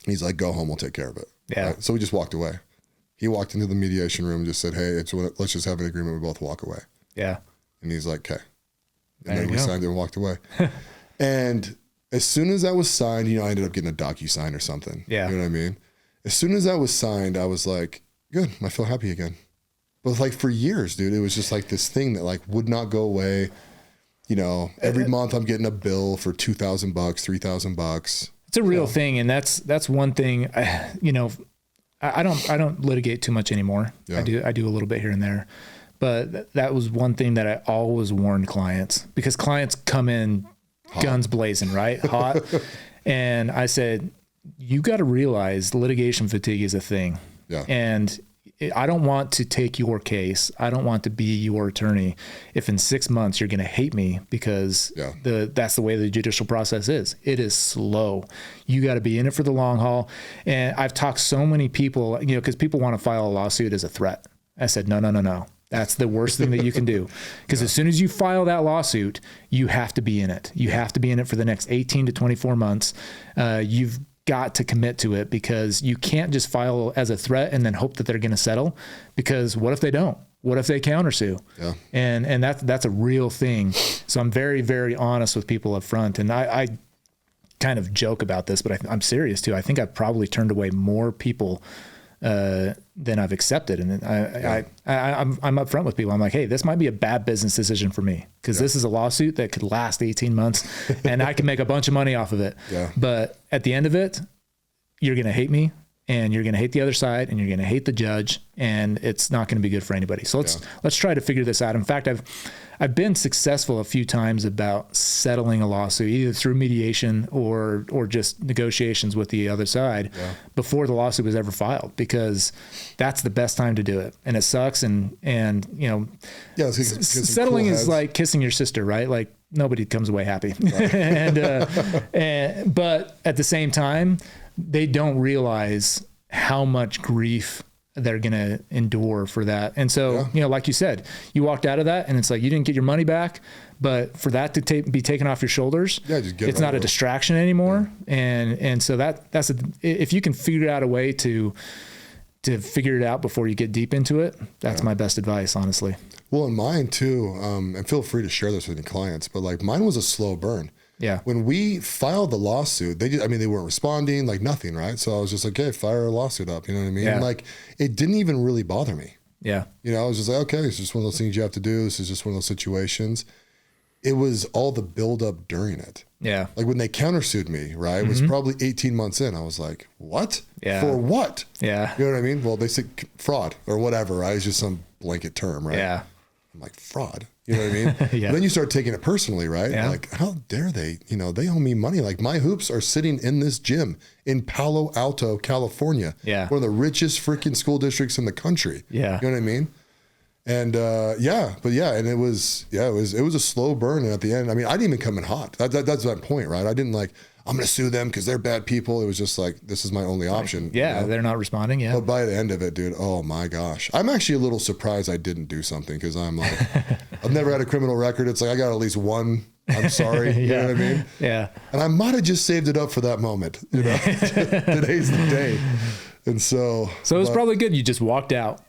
He's like, go home. We'll take care of it. Yeah. Right? So we just walked away. He walked into the mediation room and just said, hey, let's just have an agreement. We both walk away. Yeah. And he's like, okay. There And then you we go. signed it and walked away. And as soon as that was signed, I ended up getting a DocuSign or something. Yeah. You know what I mean? As soon as that was signed, I was like, good. I feel happy again. But like for years, dude, it was just like this thing that like would not go away. Every month I'm getting a bill for $2,000, $3,000. It's a real thing. And that's one thing, I don't litigate too much anymore. Yeah. I do a little bit here and there, but that was one thing that I always warned clients, because clients come in guns blazing, right? Hot. And I said, you got to realize litigation fatigue is a thing. Yeah. And I don't want to take your case. I don't want to be your attorney if in 6 months you're going to hate me, because that's the way the judicial process is. It is slow. You got to be in it for the long haul. And I've talked so many people, because people want to file a lawsuit as a threat. I said, no. That's the worst thing that you can do. Because as soon as you file that lawsuit, you have to be in it. You have to be in it for the next 18 to 24 months. You've got to commit to it, because you can't just file as a threat and then hope that they're going to settle, because what if they don't? What if they countersue? Yeah. And that's a real thing. So I'm very, very honest with people up front. And I kind of joke about this, but I'm serious too. I think I've probably turned away more people than I've accepted. And I'm upfront with people. I'm like, hey, this might be a bad business decision for me, because this is a lawsuit that could last 18 months and I can make a bunch of money off of it. Yeah. But at the end of it, you're going to hate me, and you're going to hate the other side, and you're going to hate the judge, and it's not going to be good for anybody. So let's try to figure this out. In fact, I've been successful a few times about settling a lawsuit, either through mediation or just negotiations with the other side before the lawsuit was ever filed, because that's the best time to do it. And it sucks. And settling is like kissing your sister, right? Like nobody comes away happy. Right. But at the same time, they don't realize how much grief they're going to endure for that. And so, like you said, you walked out of that and it's like, you didn't get your money back, but for that to be taken off your shoulders, it's not a distraction anymore. Yeah. And so if you can figure out a way to figure it out before you get deep into it, that's my best advice, honestly. Well, and mine too, and feel free to share this with your clients, but like mine was a slow burn. Yeah. When we filed the lawsuit, they weren't responding, like nothing, right? So I was just like, hey, fire a lawsuit up. You know what I mean? Yeah. And like, it didn't even really bother me. Yeah. I was just like, okay, it's just one of those things you have to do. This is just one of those situations. It was all the buildup during it. Yeah. Like when they countersued me, right? It was probably 18 months in. I was like, what? Yeah. For what? Yeah. You know what I mean? Well, they said fraud or whatever, right? It's just some blanket term, right? Yeah. I'm like, fraud. You know what I mean? Yeah. Then you start taking it personally, right? Yeah. Like, how dare they? They owe me money. Like, my hoops are sitting in this gym in Palo Alto, California. Yeah. One of the richest freaking school districts in the country. Yeah. You know what I mean? And and it was a slow burn. And at the end, I didn't even come in hot. That's my point, right? I didn't like, I'm going to sue them because they're bad people. It was just like, this is my only option. Yeah, they're not responding. Yeah. But by the end of it, dude, oh my gosh. I'm actually a little surprised I didn't do something, because I'm like, I've never had a criminal record. It's like, I got at least one, I'm sorry. You know what I mean? Yeah. And I might have just saved it up for that moment. Today's the day. And so it was probably good you just walked out.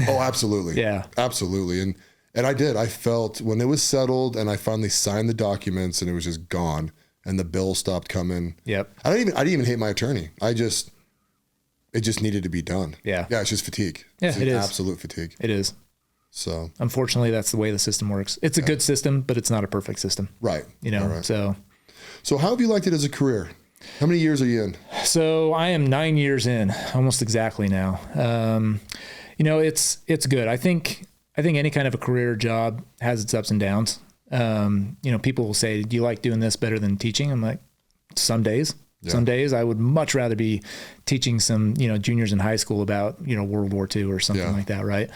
Oh, absolutely. Yeah. Absolutely. And I did. I felt when it was settled and I finally signed the documents and it was just gone, and the bill stopped coming. Yep. I didn't even hate my attorney. It just needed to be done. Yeah. Yeah. It's just fatigue. Yeah, it is absolute fatigue. It is. So unfortunately, that's the way the system works. It's a good system, but it's not a perfect system. Right. Right. So how have you liked it as a career? How many years are you in? So I am 9 years in, almost exactly now. It's good. I think any kind of a career job has its ups and downs. People will say, do you like doing this better than teaching? I'm like, some days. Yeah. Some days I would much rather be teaching some, juniors in high school about, World War II or something like that. Right.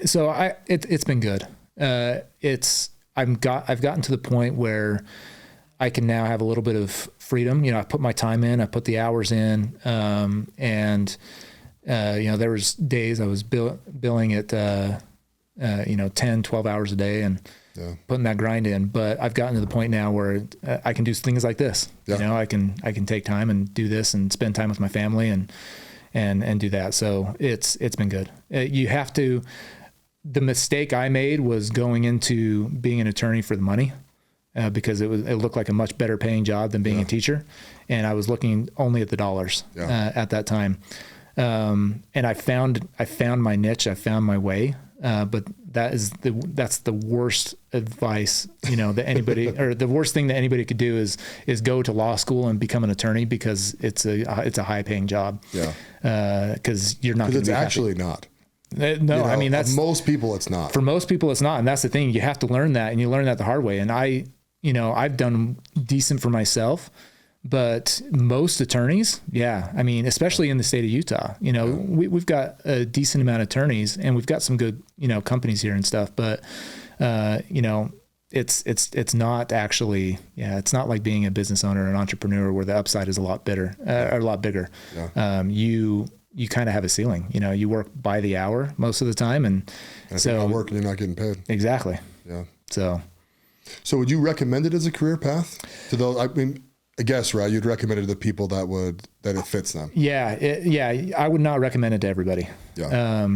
So it's been good. I've gotten to the point where I can now have a little bit of freedom. I put my time in, I put the hours in, and there was days I was billing at 10, 12 hours a day and putting that grind in. But I've gotten to the point now where I can do things like this. Yeah. I can take time and do this and spend time with my family and do that. So it's been good. You have to. The mistake I made was going into being an attorney for the money. Because it looked like a much better paying job than being a teacher, and I was looking only at the dollars at that time. And I found my niche, I found my way. But that's the worst advice, that anybody, or the worst thing that anybody could do is go to law school and become an attorney, because it's a high paying job. Yeah. Cause you're not going to be happy. Actually not. No, I mean, that's most people. It's not. For most people, it's not. And that's the thing. You have to learn that, and you learn that the hard way. And I've done decent for myself, but most attorneys, I mean, especially in the state of Utah, we've got a decent amount of attorneys, and we've got some good, companies here and stuff, but, it's not actually, it's not like being a business owner or an entrepreneur where the upside is a lot bigger. Yeah. You kind of have a ceiling, you work by the hour most of the time. And if you're not working, you're not getting paid. Exactly. Yeah. So would you recommend it as a career path to those? I mean, I guess, right? You'd recommend it to the people that it fits them. Yeah. I would not recommend it to everybody. Yeah.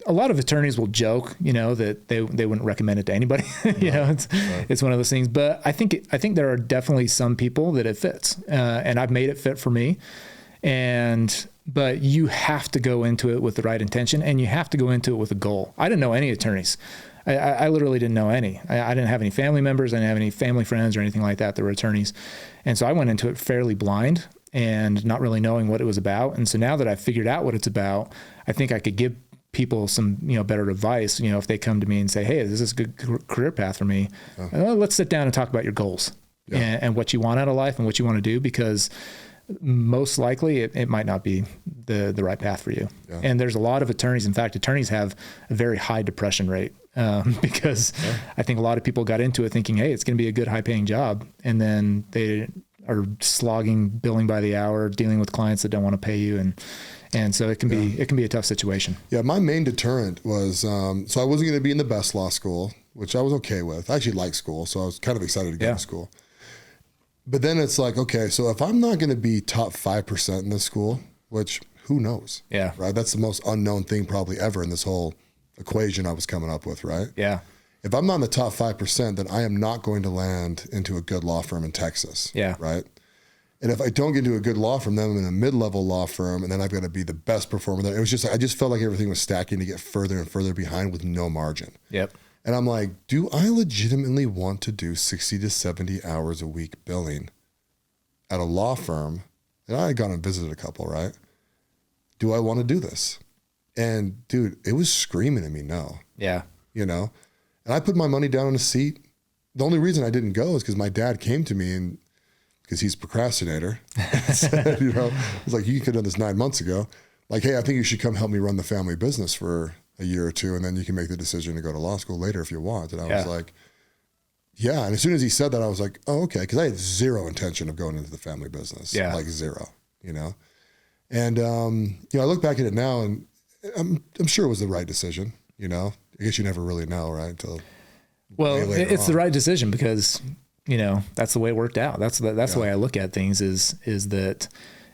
A lot of attorneys will joke, that they wouldn't recommend it to anybody. It's one of those things, but I think there are definitely some people that it fits. And I've made it fit for me. But you have to go into it with the right intention, and you have to go into it with a goal. I didn't know any attorneys. I literally didn't know any. I didn't have any family members. I didn't have any family friends or anything like that were attorneys. And so I went into it fairly blind and not really knowing what it was about. And so now that I've figured out what it's about, I think I could give people some, better advice, if they come to me and say, hey, this is a good career path for me. Let's sit down and talk about your goals and what you want out of life and what you want to do, because most likely it might not be the right path for you. Yeah. And there's a lot of attorneys. In fact, attorneys have a very high depression rate because I think a lot of people got into it thinking, hey, it's going to be a good high paying job. And then they are slogging, billing by the hour, dealing with clients that don't want to pay you. And so it can be a tough situation. Yeah. My main deterrent was, so I wasn't going to be in the best law school, which I was okay with. I actually liked school, so I was kind of excited to go to school. But then it's like, okay, so if I'm not going to be top 5% in this school, which who knows? Yeah. Right. That's the most unknown thing probably ever in this whole equation I was coming up with. Right. Yeah. If I'm not in the top 5%, then I am not going to land into a good law firm in Texas. Yeah. Right. And if I don't get into a good law firm, then I'm in a mid-level law firm, and then I've got to be the best performer there. It was just, I just felt like everything was stacking to get further and further behind with no margin. Yep. And I'm like, do I legitimately want to do 60 to 70 hours a week billing at a law firm? And I had gone and visited a couple, right? Do I want to do this? And dude, it was screaming at me, no. Yeah. And I put my money down on a seat. The only reason I didn't go is because my dad came to me, and because he's a procrastinator, said, it's like, you could have done this 9 months ago. Like, hey, I think you should come help me run the family business for a year or two, and then you can make the decision to go to law school later if you want. And I was like, yeah. And as soon as he said that, I was like, oh, okay. Because I had zero intention of going into the family business. Yeah. Like zero, And, I look back at it now, and I'm sure it was the right decision, I guess you never really know, right? Until it's the right decision because, that's the way it worked out. That's the way I look at things is that,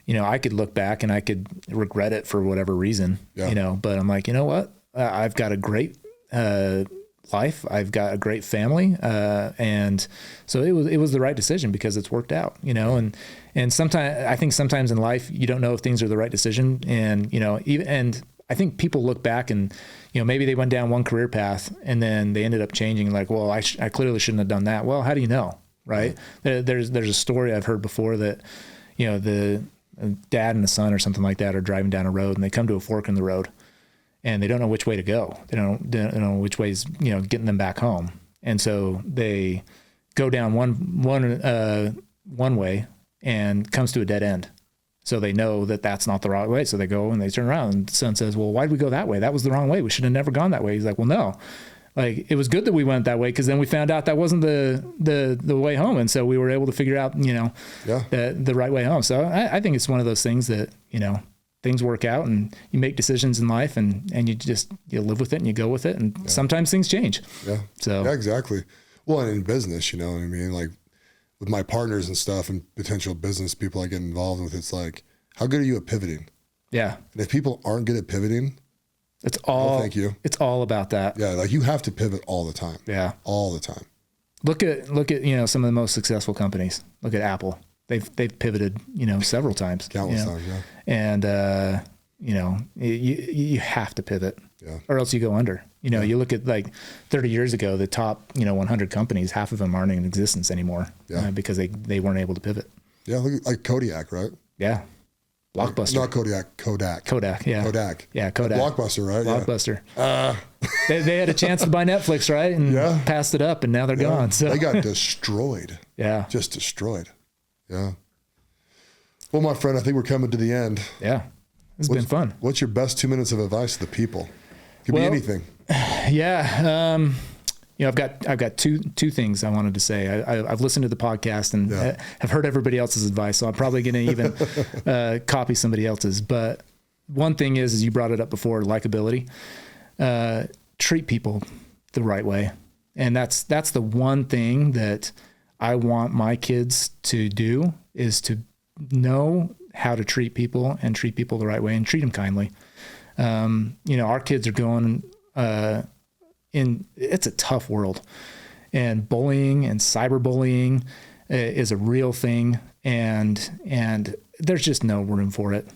I could look back and I could regret it for whatever reason, but I'm like, you know what? I've got a great life. I've got a great family. And so it was the right decision because it's worked out, and sometimes in life, you don't know if things are the right decision. And, I think people look back and, maybe they went down one career path and then they ended up changing, like, well, I clearly shouldn't have done that. Well, how do you know? Right. There's a story I've heard before that, the dad and the son or something like that are driving down a road and they come to a fork in the road and they don't know which way to go. They don't know which way is, getting them back home. And so they go down one way and comes to a dead end. So they know that that's not the right way. So they go and they turn around and the son says, well, why did we go that way? That was the wrong way. We should have never gone that way. He's like, well, no, like it was good that we went that way, because then we found out that wasn't the way home, and so we were able to figure out the right way home. So I think it's one of those things that things work out, and you make decisions in life, and you live with it and you go with it, and sometimes things change. Yeah. So exactly. Well, and in business, you know what I mean, like with my partners and stuff and potential business people I get involved with, it's like, how good are you at pivoting? Yeah. And if people aren't good at pivoting, thank you. It's all about that. Yeah. Like you have to pivot all the time. Yeah. All the time. Look at some of the most successful companies. Look at Apple. They've pivoted, several times. Countless times, yeah. And, you have to pivot, or else you go under. You look at like 30 years ago, the top, 100 companies, half of them aren't in existence anymore because they weren't able to pivot. Yeah, look at like Kodiak, right? Yeah. Blockbuster. Not Kodiak, Kodak. Kodak, yeah. Kodak. Yeah, Kodak. Blockbuster, right? Blockbuster. Yeah. They had a chance to buy Netflix, right? And passed it up, and now they're gone. So they got destroyed. Yeah. Just destroyed. Yeah. Well, my friend, I think we're coming to the end. Yeah. It's been fun. What's your best 2 minutes of advice to the people? Could be anything. Yeah. I've got two things I wanted to say. I've listened to the podcast and have heard everybody else's advice, so I'm probably going to even copy somebody else's. But one thing is you brought it up before, likability. Treat people the right way. And that's the one thing that I want my kids to do, is to know how to treat people and treat people the right way and treat them kindly. Our kids are going it's a tough world, and bullying and cyberbullying is a real thing, and there's just no room for it.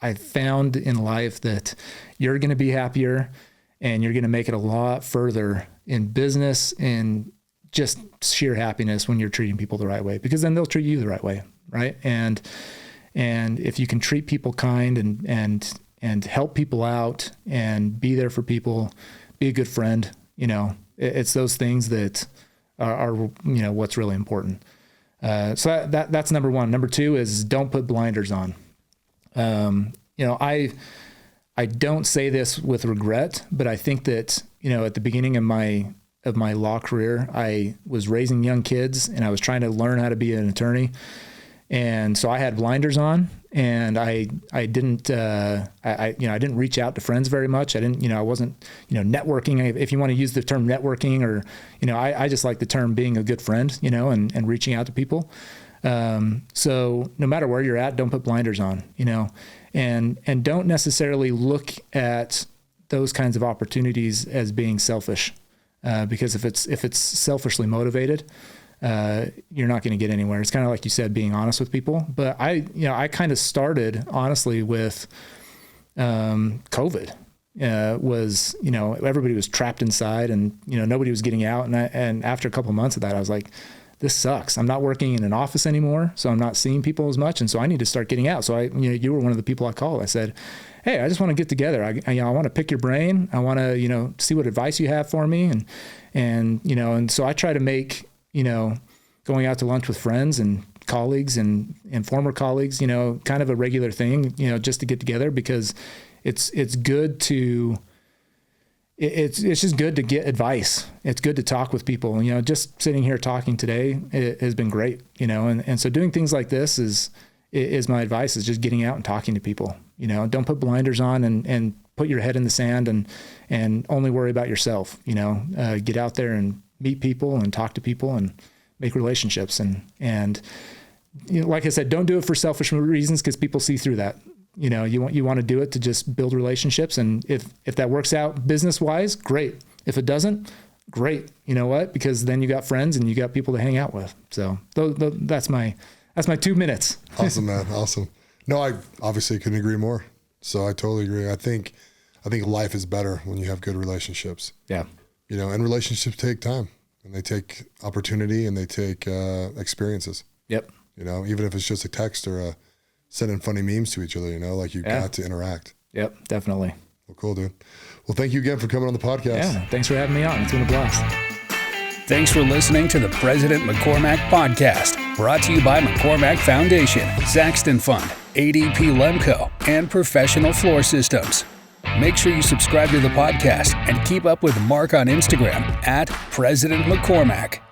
I found in life that you're going to be happier and you're going to make it a lot further in business and just sheer happiness when you're treating people the right way, because then they'll treat you the right way. Right. And if you can treat people kind and help people out and be there for people, be a good friend, it's those things that are what's really important. So that's number one. Number two is don't put blinders on. I don't say this with regret, but I think that, at the beginning of my law career, I was raising young kids and I was trying to learn how to be an attorney. And so I had blinders on, and I didn't reach out to friends very much. I wasn't, networking, if you want to use the term networking, or, I just like the term being a good friend, and reaching out to people. So no matter where you're at, don't put blinders on, and don't necessarily look at those kinds of opportunities as being selfish, because if it's selfishly motivated, you're not going to get anywhere. It's kind of like you said, being honest with people. But I kind of started honestly with COVID. Was everybody was trapped inside, and nobody was getting out. And after a couple of months of that, I was like, this sucks. I'm not working in an office anymore, so I'm not seeing people as much, and so I need to start getting out. So you were one of the people I called. I said, hey, I just want to get together. I want to pick your brain. I want to see what advice you have for me, and so I try to make going out to lunch with friends and colleagues and former colleagues, kind of a regular thing, just to get together, because it's good to, it's just good to get advice. It's good to talk with people. Just sitting here talking today, it has been great, and so doing things like this is my advice, is just getting out and talking to people. Don't put blinders on and put your head in the sand and only worry about yourself. Get out there and meet people and talk to people and make relationships. And like I said, don't do it for selfish reasons, because people see through that. You want to do it to just build relationships. And if that works out business wise, great. If it doesn't, great. You know what? Because then you got friends and you got people to hang out with. So that's my 2 minutes. Awesome, man. Awesome. No, I obviously couldn't agree more. So I totally agree. I think life is better when you have good relationships. Yeah. And relationships take time, and they take opportunity, and they take experiences. Yep. Even if it's just a text or sending funny memes to each other, like you got to interact. Yep, definitely. Well, cool, dude. Well, thank you again for coming on the podcast. Yeah, thanks for having me on. It's been a blast. Thanks for listening to the President McCormack Podcast, brought to you by McCormack Foundation, Saxton Fund, ADP Lemco, and Professional Floor Systems. Make sure you subscribe to the podcast and keep up with Mark on Instagram at President McCormack.